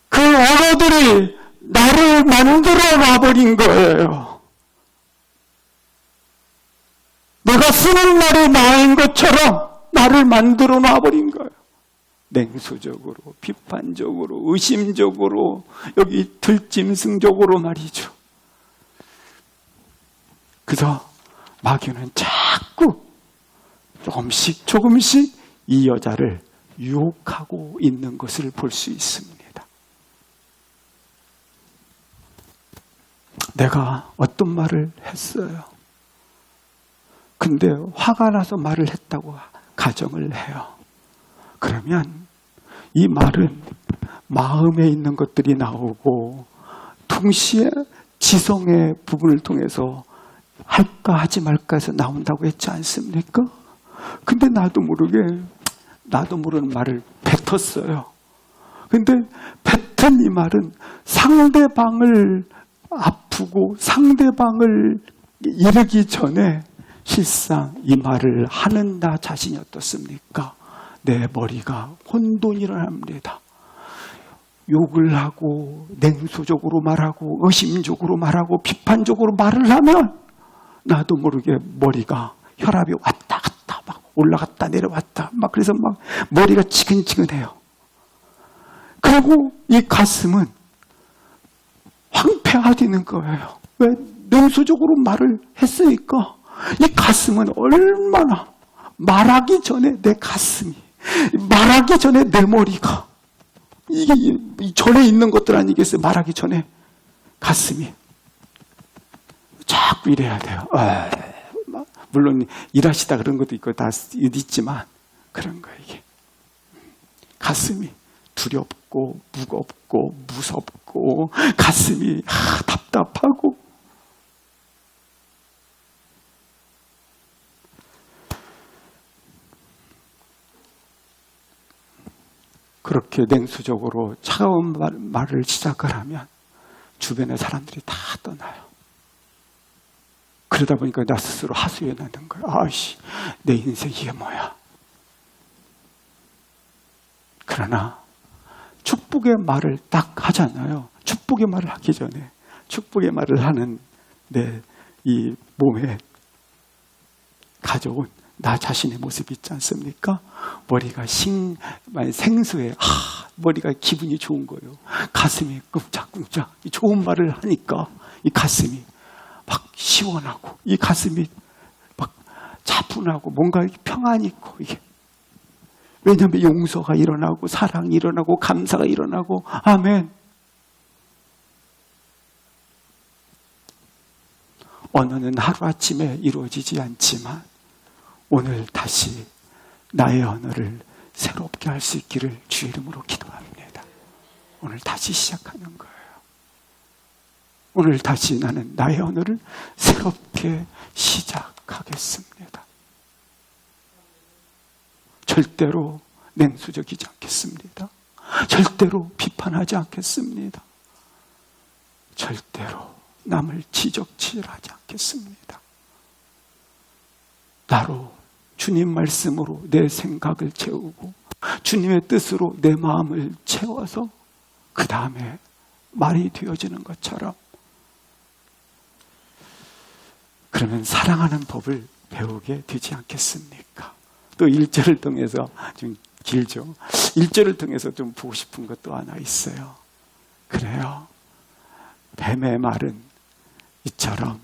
그 언어들이 나를 만들어 놔버린 거예요. 내가 쓰는 말이 나인 것처럼 나를 만들어 놔버린 거예요. 냉소적으로, 비판적으로, 의심적으로, 여기 들짐승적으로 말이죠. 그래서 마귀는 자꾸 조금씩 이 여자를 유혹하고 있는 것을 볼 수 있습니다. 내가 어떤 말을 했어요. 근데 화가 나서 말을 했다고 가정을 해요. 그러면 이 말은 마음에 있는 것들이 나오고 동시에 지성의 부분을 통해서 할까 하지 말까 해서 나온다고 했지 않습니까? 근데 나도 모르는 말을 뱉었어요. 근데 뱉은 이 말은 상대방을 아프고 상대방을 이르기 전에 실상 이 말을 하는 나 자신이 어떻습니까? 내 머리가 혼돈이 일어납니다. 욕을 하고 냉소적으로 말하고 의심적으로 말하고 비판적으로 말을 하면 나도 모르게 머리가 혈압이 왔다 갔다 막 올라갔다 내려왔다 막 그래서 막 머리가 지근지근해요. 그리고 이 가슴은 황폐화되는 거예요. 왜? 냉소적으로 말을 했으니까. 이 가슴은 얼마나 말하기 전에 내 가슴이, 말하기 전에 내 머리가, 이게 전에 있는 것들 아니겠어요? 말하기 전에 가슴이 자꾸 이래야 돼요. 물론 일하시다 그런 것도 있고 다 있지만 그런 거예요. 이게 가슴이 두렵고 무겁고 무섭고 가슴이 답답하고 그렇게 냉수적으로 차가운 말을 시작을 하면 주변의 사람들이 다 떠나요. 그러다 보니까 나 스스로 하소연하는 거예요. 아이씨, 내 인생 이게 뭐야. 그러나 축복의 말을 딱 하잖아요. 축복의 말을 하기 전에 축복의 말을 하는 내 이 몸에 가져온 나 자신의 모습이 있지 않습니까? 머리가 생소해. 머리가 기분이 좋은 거예요. 가슴이 끔짝끔짝. 좋은 말을 하니까 이 가슴이 막 시원하고 이 가슴이 막 차분하고 뭔가 평안이 있고 이게. 왜냐하면 용서가 일어나고 사랑이 일어나고 감사가 일어나고 아멘. 언어는 하루아침에 이루어지지 않지만 오늘 다시 나의 언어를 새롭게 할 수 있기를 주의 이름으로 기도합니다. 오늘 다시 시작하는 거예요. 오늘 다시 나는 나의 언어를 새롭게 시작하겠습니다. 절대로 냉수적이지 않겠습니다. 절대로 비판하지 않겠습니다. 절대로 남을 지적질하지 않겠습니다. 나로 주님 말씀으로 내 생각을 채우고 주님의 뜻으로 내 마음을 채워서 그 다음에 말이 되어지는 것처럼 그러면 사랑하는 법을 배우게 되지 않겠습니까? 또 1절을 통해서 좀 길죠. 1절을 통해서 좀 보고 싶은 것도 하나 있어요. 그래요. 뱀의 말은 이처럼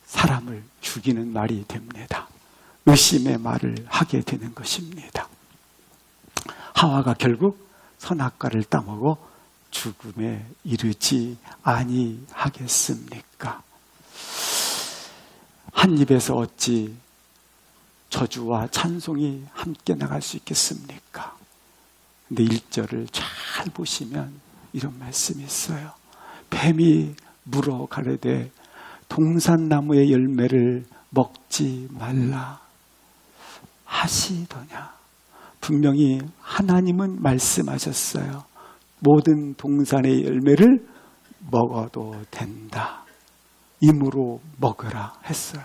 사람을 죽이는 말이 됩니다. 의심의 말을 하게 되는 것입니다. 하와가 결국 선악과를 따먹어 죽음에 이르지 아니하겠습니까? 한 입에서 어찌 저주와 찬송이 함께 나갈 수 있겠습니까? 근데 1절을 잘 보시면 이런 말씀이 있어요. 뱀이 물어 가르되 동산나무의 열매를 먹지 말라. 하시더냐. 분명히 하나님은 말씀하셨어요. 모든 동산의 열매를 먹어도 된다. 임으로 먹으라 했어요.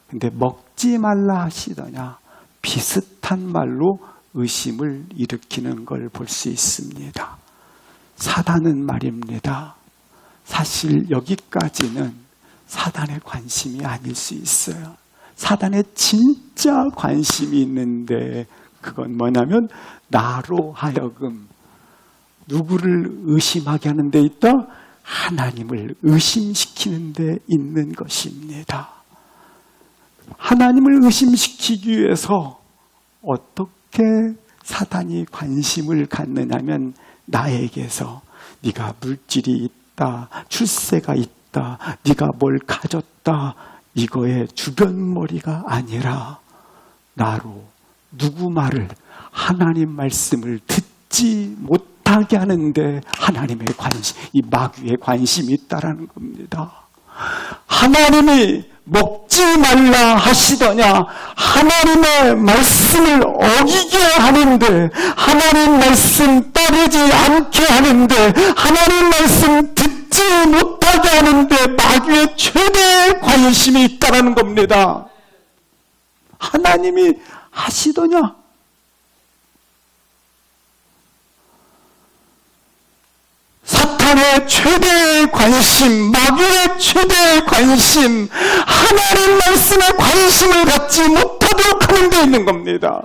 근데 먹지 말라 하시더냐. 비슷한 말로 의심을 일으키는 걸 볼 수 있습니다. 사단은 말입니다. 사실 여기까지는 사단의 관심이 아닐 수 있어요. 사단의 진짜 관심이 있는데 그건 뭐냐면 나로 하여금 누구를 의심하게 하는 데 있다? 하나님을 의심시키는 데 있는 것입니다. 하나님을 의심시키기 위해서 어떻게 사단이 관심을 갖느냐면 나에게서 네가 물질이 있다, 출세가 있다, 네가 뭘 가졌다, 이거의 주변머리가 아니라 나로 누구 말을 하나님 말씀을 듣지 못하게 하는데 하나님의 관심, 이 마귀의 관심이 있다라는 겁니다. 하나님이 먹지 말라 하시더냐. 하나님의 말씀을 어기게 하는데, 하나님 말씀 따르지 않게 하는데, 하나님 말씀 듣지 못하게 하는데 마귀의 최대의 관심이 있다라는 겁니다. 하나님이 하시더냐. 사탄의 최대의 관심, 마귀의 최대의 관심, 하나님 말씀에 관심을 갖지 못하도록 하는 데 있는 겁니다.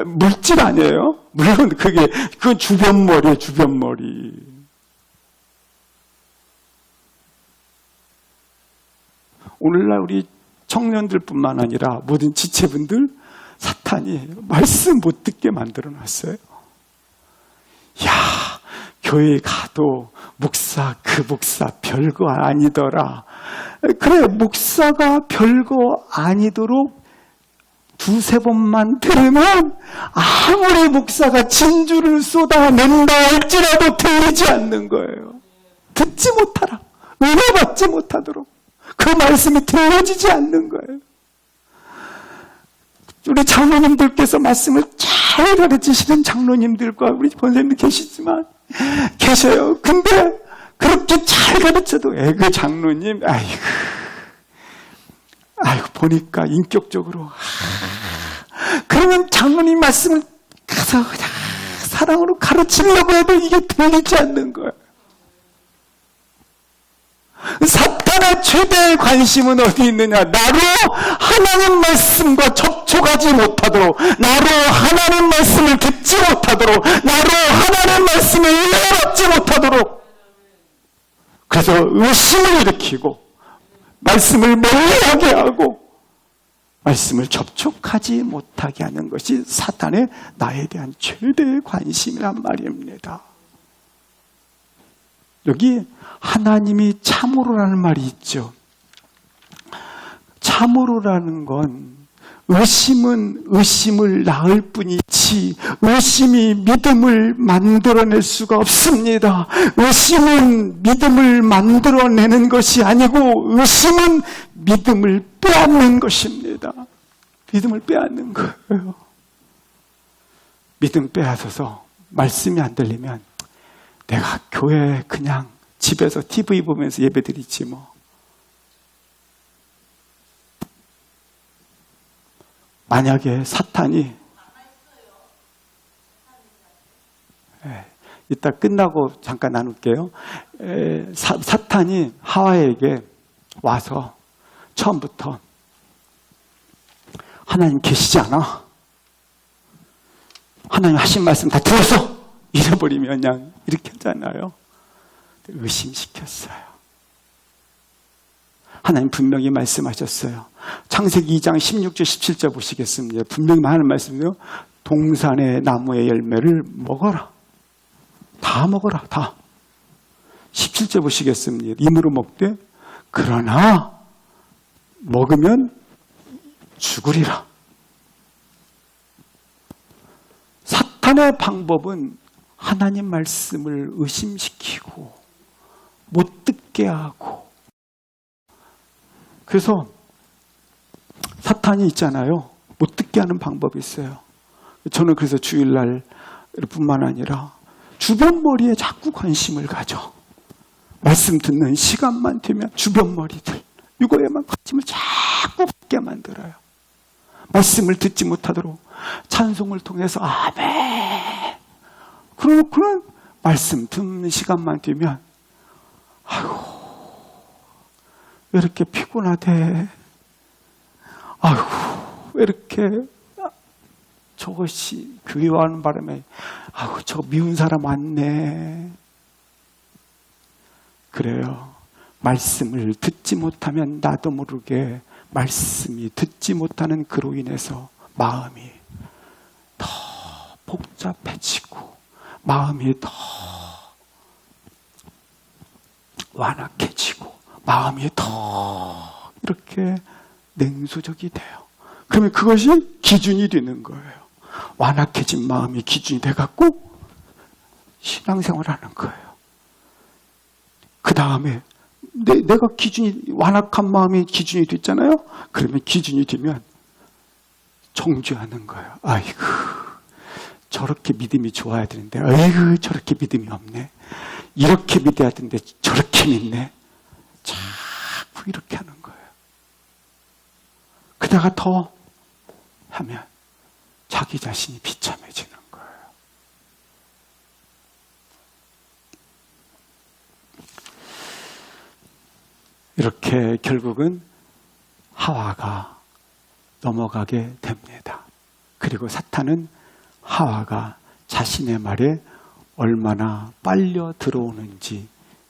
물질 아니에요? 물론 그건 주변머리예요, 주변머리. 오늘날 우리 청년들뿐만 아니라 모든 지체분들 사탄이 말씀 못 듣게 만들어 놨어요. 야, 교회 가도 목사, 그 목사 별거 아니더라. 그래, 목사가 별거 아니도록 두세 번만 들으면 아무리 목사가 진주를 쏟아낸다 할지라도 들리지 않는 거예요. 듣지 못하라. 은혜 받지 못하도록. 그 말씀이 들려지지 않는 거예요. 우리 장로님들께서 말씀을 잘 가르치시는 장로님들과 우리 권사님들 계셔요. 근데 그렇게 잘 가르쳐도 그 장로님, 아이고 보니까 인격적으로 그러면 장로님 말씀을 가서 그냥 사랑으로 가르치려고 해도 이게 들리지 않는 거예요. 사탄의 최대의 관심은 어디 있느냐? 나로 하나님 말씀과 접촉하지 못하도록, 나로 하나님 말씀을 듣지 못하도록, 나로 하나님 말씀을 이해받지 못하도록. 그래서 의심을 일으키고 말씀을 멀리하게 하고 말씀을 접촉하지 못하게 하는 것이 사탄의 나에 대한 최대의 관심이란 말입니다. 여기 하나님이 참으로라는 말이 있죠. 참으로라는 건 의심은 의심을 낳을 뿐이지 의심이 믿음을 만들어낼 수가 없습니다. 의심은 믿음을 만들어내는 것이 아니고 의심은 믿음을 빼앗는 것입니다. 믿음을 빼앗는 거예요. 믿음 빼앗아서 말씀이 안 들리면 내가 교회에 그냥 집에서 TV 보면서 예배드리지 뭐. 만약에 사탄이 이따 끝나고 잠깐 나눌게요. 사탄이 하와에게 와서 처음부터 하나님 계시지 않아? 하나님 하신 말씀 다 들었어? 잃어버리면 그냥 이렇게 하잖아요. 의심시켰어요. 하나님 분명히 말씀하셨어요. 창세기 2장 16절 17절 보시겠습니다. 분명히 하는 말씀이요. 동산의 나무의 열매를 먹어라. 다 먹어라. 다. 17절 보시겠습니다. 임으로 먹되 그러나 먹으면 죽으리라. 사탄의 방법은 하나님 말씀을 의심시키고 못 듣게 하고, 그래서 사탄이 있잖아요. 못 듣게 하는 방법이 있어요. 저는 그래서 주일날 뿐만 아니라 주변 머리에 자꾸 관심을 가져. 말씀 듣는 시간만 되면 주변 머리들 이거에만 관심을 자꾸 갖게 만들어요. 말씀을 듣지 못하도록 찬송을 통해서 아멘. 그러고 그런 말씀 듣는 시간만 되면 아이고 왜 이렇게 피곤하대. 아이고 왜 이렇게 저것이 교회 와는 바람에 아이고 저 미운 사람 많네. 그래요. 말씀을 듣지 못하면 나도 모르게 말씀이 듣지 못하는 그로 인해서 마음이 더 복잡해지고 마음이 더 완악해지고 마음이 더 이렇게 냉소적이 돼요. 그러면 그것이 기준이 되는 거예요. 완악해진 마음이 기준이 돼갖고 신앙생활하는 거예요. 그 다음에 내가 기준이 완악한 마음이 기준이 됐잖아요. 그러면 기준이 되면 정죄하는 거예요. 아이고 저렇게 믿음이 좋아야 되는데 아이고 저렇게 믿음이 없네. 이렇게 믿어야 되는데 저렇게 믿네. 자꾸 이렇게 하는 거예요. 그다가 더 하면 자기 자신이 비참해지는 거예요. 이렇게 결국은 하와가 넘어가게 됩니다. 그리고 사탄은 하와가 자신의 말에 얼마나 빨려 들어오는지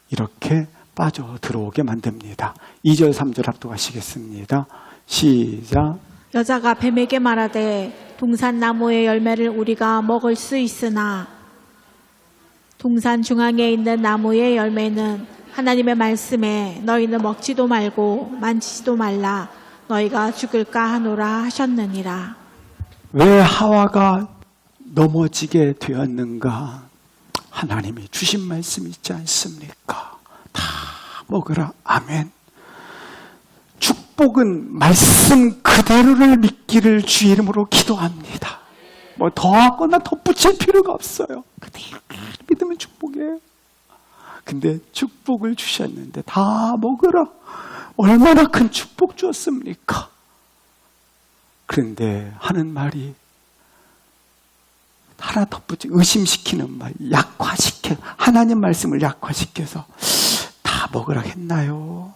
이렇게 빠져 들어오게 만듭니다. 2절 3절 합독하시겠습니다. 시작. 여자가 뱀에게 말하되 동산나무의 열매를 우리가 먹을 수 있으나 동산 중앙에 있는 나무의 열매는 하나님의 말씀에 너희는 먹지도 말고 만지지도 말라 너희가 죽을까 하노라 하셨느니라. 왜 하와가 넘어지게 되었는가? 하나님이 주신 말씀 있지 않습니까? 다 먹으라. 아멘. 축복은 말씀 그대로를 믿기를 주 이름으로 기도합니다. 뭐 더하거나 덧붙일 필요가 없어요. 그대로 믿으면 축복이에요. 근데 축복을 주셨는데 다 먹으라. 얼마나 큰 축복 주었습니까? 그런데 하는 말이 하나 덧붙이 의심시키는 말, 약화시켜 하나님 말씀을 약화시켜서 다 먹으라 했나요?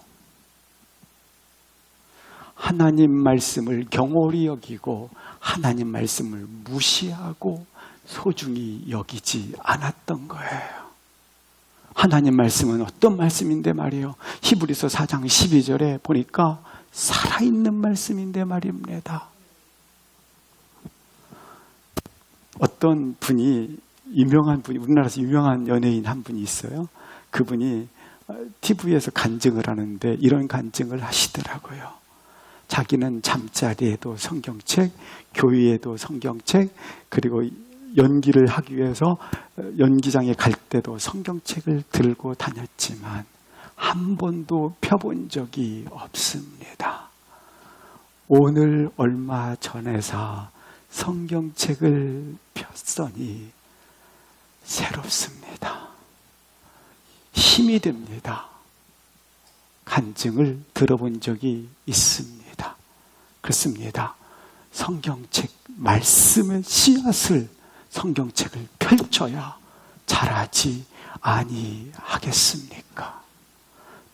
하나님 말씀을 경홀히 여기고 하나님 말씀을 무시하고 소중히 여기지 않았던 거예요. 하나님 말씀은 어떤 말씀인데 말이에요. 히브리서 4장 12절에 보니까 살아있는 말씀인데 말입니다. 어떤 분이 우리나라에서 유명한 연예인 한 분이 있어요. 그분이 TV에서 간증을 하는데 이런 간증을 하시더라고요. 자기는 잠자리에도 성경책, 교회에도 성경책, 그리고 연기를 하기 위해서 연기장에 갈 때도 성경책을 들고 다녔지만 한 번도 펴본 적이 없습니다. 오늘 얼마 전에서 성경책을 폈더니 새롭습니다. 힘이 됩니다. 간증을 들어본 적이 있습니다. 그렇습니다. 성경책 말씀의 씨앗을 성경책을 펼쳐야 자라지 아니하겠습니까?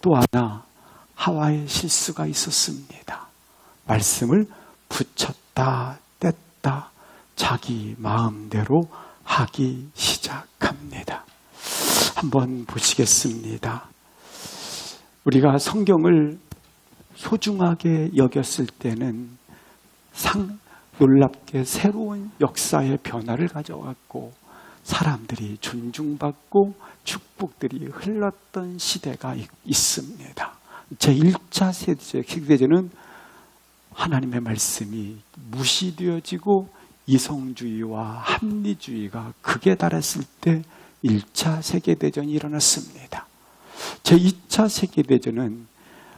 또 하나 하와의 실수가 있었습니다. 말씀을 붙였다 뗐다 자기 마음대로 하기 시작합니다. 한번 보시겠습니다. 우리가 성경을 소중하게 여겼을 때는 놀랍게 새로운 역사의 변화를 가져왔고 사람들이 존중받고 축복들이 흘렀던 시대가 있습니다. 제1차 세대제는 하나님의 말씀이 무시되어지고 이성주의와 합리주의가 극에 달했을 때 1차 세계대전이 일어났습니다. 제2차 세계대전은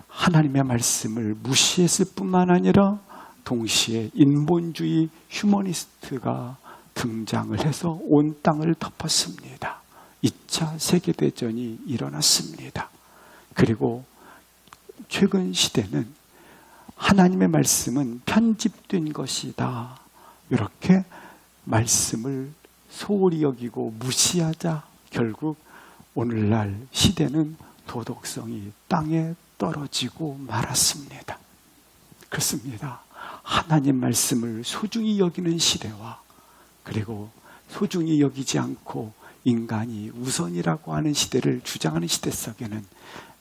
하나님의 말씀을 무시했을 뿐만 아니라 동시에 인본주의 휴머니스트가 등장을 해서 온 땅을 덮었습니다. 2차 세계대전이 일어났습니다. 그리고 최근 시대는 하나님의 말씀은 편집된 것이다. 이렇게 말씀을 소홀히 여기고 무시하자 결국 오늘날 시대는 도덕성이 땅에 떨어지고 말았습니다. 그렇습니다. 하나님 말씀을 소중히 여기는 시대와 그리고 소중히 여기지 않고 인간이 우선이라고 하는 시대를 주장하는 시대 속에는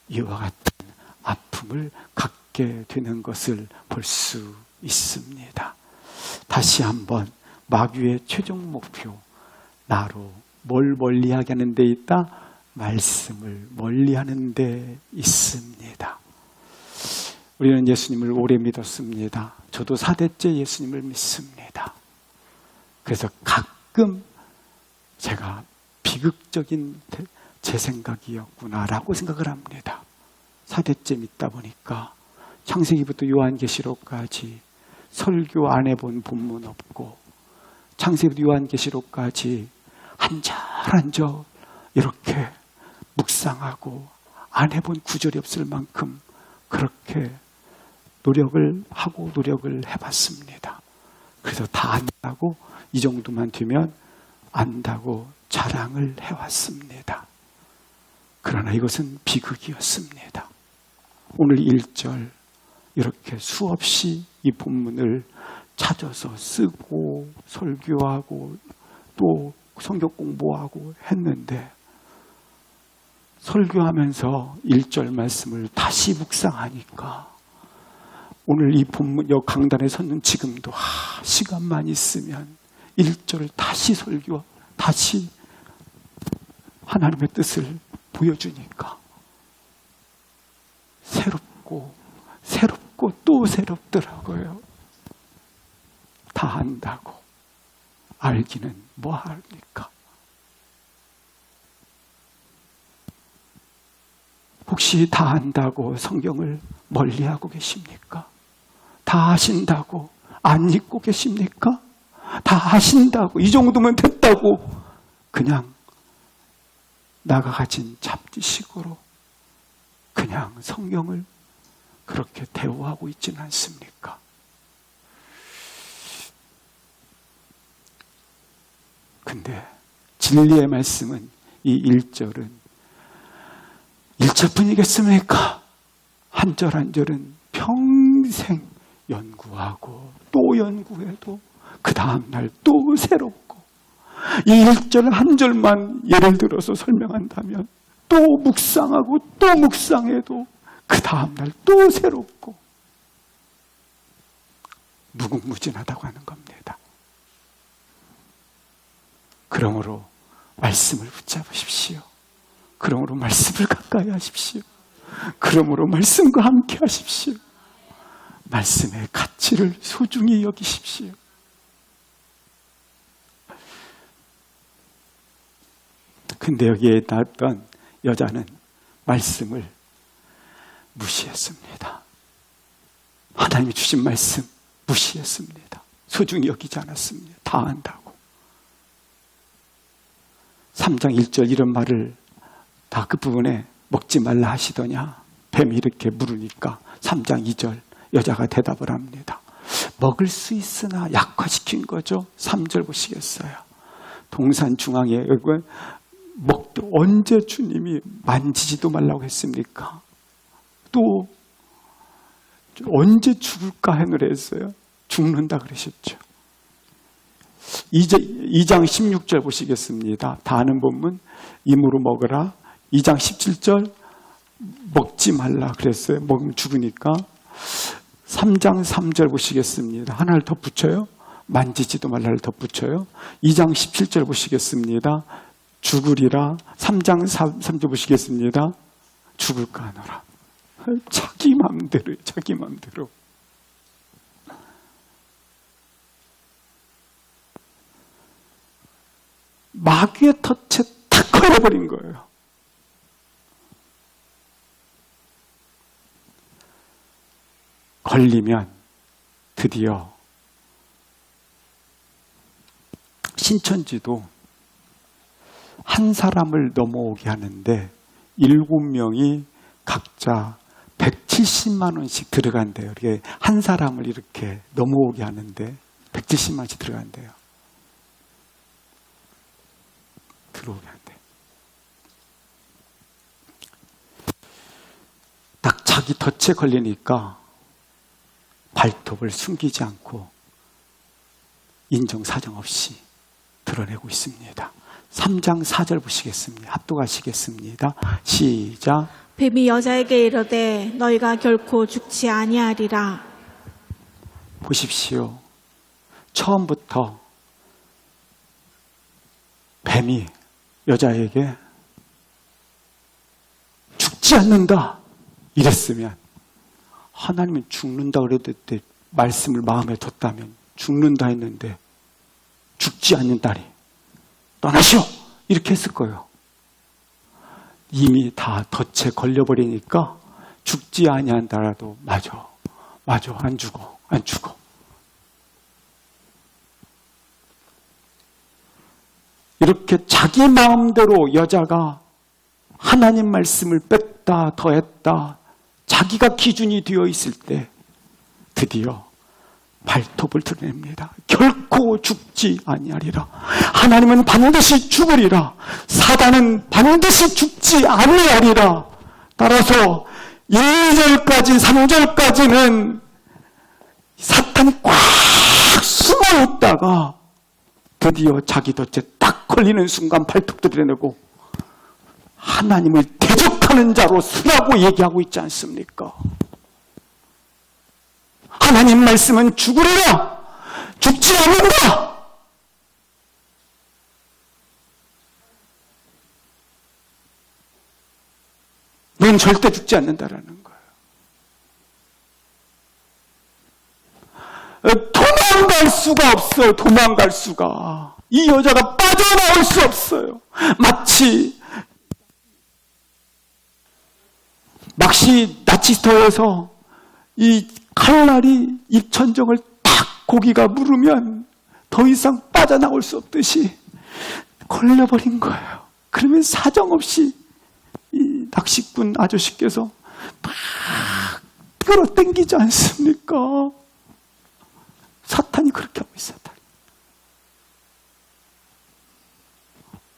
이와 같은 아픔을 갖게 되는 것을 볼 수 있습니다. 다시 한번 마귀의 최종 목표, 나로 뭘 멀리하게 하는 데 있다? 말씀을 멀리하는 데 있습니다. 우리는 예수님을 오래 믿었습니다. 저도 4대째 예수님을 믿습니다. 그래서 가끔 제가 비극적인 제 생각이었구나라고 생각을 합니다. 4대째 믿다 보니까 창세기부터 요한계시록까지 설교 안 해본 본문 없고 창세기부터 요한계시록까지 한 절 한 절 이렇게 묵상하고 안 해본 구절이 없을 만큼 그렇게 노력을 해봤습니다. 그래서 다 안다고 이 정도만 되면 안다고 자랑을 해왔습니다. 그러나 이것은 비극이었습니다. 오늘 1절 이렇게 수없이 이 본문을 찾아서 쓰고 설교하고 또 성경 공부하고 했는데 설교하면서 1절 말씀을 다시 묵상하니까 오늘 이 본문 여 강단에 섰는 지금도 시간만 있으면 1절을 다시 다시 하나님의 뜻을 보여주니까 새롭고 또 새롭더라고요. 다 안다고 알기는 뭐 합니까? 혹시 다 안다고 성경을 멀리하고 계십니까? 다 아신다고 안 읽고 계십니까? 다 아신다고 이 정도면 됐다고 그냥 나가 가진 잡지식으로 그냥 성경을 그렇게 대우하고 있지는 않습니까? 근데 진리의 말씀은 이 1절은 1절뿐이겠습니까? 한 절 한 절은 평생 연구하고 또 연구해도 그 다음날 또 새롭고 이 1절 한 절만 예를 들어서 설명한다면 또 묵상하고 또 묵상해도 그 다음날 또 새롭고 무궁무진하다고 하는 겁니다. 그러므로 말씀을 붙잡으십시오. 그러므로 말씀을 가까이 하십시오. 그러므로 말씀과 함께 하십시오. 말씀의 가치를 소중히 여기십시오. 근데 여기에 나왔던 여자는 말씀을 무시했습니다. 하나님이 주신 말씀 무시했습니다. 소중히 여기지 않았습니다. 다 안다고. 3장 1절 이런 말을 다 그 부분에 먹지 말라 하시더냐 뱀이 이렇게 물으니까 3장 2절 여자가 대답을 합니다. 먹을 수 있으나 약화시킨 거죠. 3절 보시겠어요. 동산 중앙에 언제 주님이 만지지도 말라고 했습니까? 또 언제 죽을까 하늘에 했어요. 죽는다 그러셨죠. 2장 16절 보시겠습니다. 다 아는 본문 임으로 먹으라. 2장 17절 먹지 말라 그랬어요. 먹으면 죽으니까. 3장 3절 보시겠습니다. 하나를 덧붙여요. 만지지도 말라를 덧붙여요. 2장 17절 보시겠습니다. 죽으리라. 3장 3절 보시겠습니다. 죽을까 하노라. 자기 마음대로요. 자기 마음대로. 마귀의 덫에 탁 걸어버린 거예요. 걸리면 드디어 신천지도 한 사람을 넘어오게 하는데 7명이 각자 170만 원씩 들어간대요. 이렇게 한 사람을 이렇게 넘어오게 하는데 170만 원씩 들어간대요. 들어오게 한대. 딱 자기 덫에 걸리니까 발톱을 숨기지 않고 인정사정 없이 드러내고 있습니다. 3장 4절 보시겠습니다. 합독하시겠습니다. 시작. 뱀이 여자에게 이르되 너희가 결코 죽지 아니하리라. 보십시오. 처음부터 뱀이 여자에게 죽지 않는다 이랬으면, 하나님은 죽는다 그랬을 때 말씀을 마음에 뒀다면 죽는다 했는데 죽지 않는다니 떠나시오 이렇게 했을 거예요. 이미 다 덫에 걸려버리니까 죽지 아니한다라도 맞아 안 죽어. 이렇게 자기 마음대로 여자가 하나님 말씀을 뺐다 더했다 자기가 기준이 되어 있을 때 드디어 발톱을 드러냅니다. 결코 죽지 아니하리라. 하나님은 반드시 죽으리라. 사단은 반드시 죽지 아니하리라. 따라서 1절까지 3절까지는 사탄이 꽉 숨어 있다가 드디어 자기 덫에 딱 걸리는 순간 발톱 드러내고 하나님을 대적하는 자로 서라고 얘기하고 있지 않습니까? 하나님 말씀은 죽으리라. 죽지 않는다. 넌 절대 죽지 않는다라는 거예요. 도망갈 수가 없어요. 도망갈 수가. 이 여자가 빠져나올 수 없어요. 마치 나치터에서 이 칼날이 입천정을 딱 고기가 물으면 더 이상 빠져나올 수 없듯이 걸려버린 거예요. 그러면 사정없이 이 낚시꾼 아저씨께서 막 끌어당기지 않습니까? 사탄이 그렇게 하고 있어요.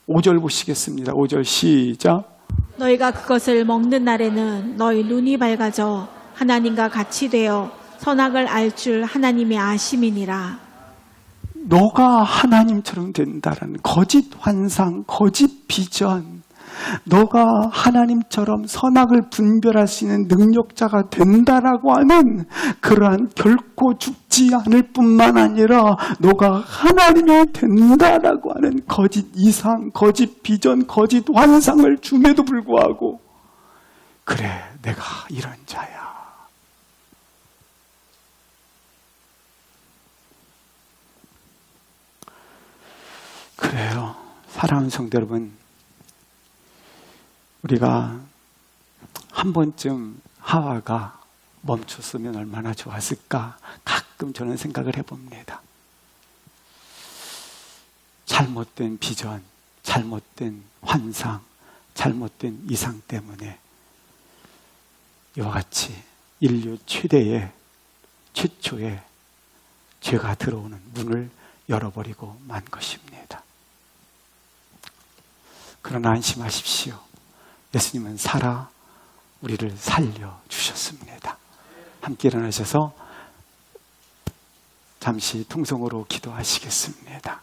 5절 보시겠습니다. 5절 시작. 너희가 그것을 먹는 날에는 너희 눈이 밝아져 하나님과 같이 되어 선악을 알 줄 하나님이 아심이니라. 너가 하나님처럼 된다라는 거짓 환상, 거짓 비전, 너가 하나님처럼 선악을 분별할 수 있는 능력자가 된다라고 하는 그러한 결코 죽지 않을 뿐만 아니라 너가 하나님이 된다라고 하는 거짓 이상, 거짓 비전, 거짓 환상을 줌에도 불구하고 그래, 내가 이런 자야. 그래요. 사랑하는 성도 여러분, 우리가 한 번쯤 하와가 멈췄으면 얼마나 좋았을까 가끔 저는 생각을 해봅니다. 잘못된 비전, 잘못된 환상, 잘못된 이상 때문에 이와 같이 인류 최초의 죄가 들어오는 문을 열어버리고 만 것입니다. 그러나 안심하십시오. 예수님은 살아 우리를 살려주셨습니다. 함께 일어나셔서 잠시 통성으로 기도하시겠습니다.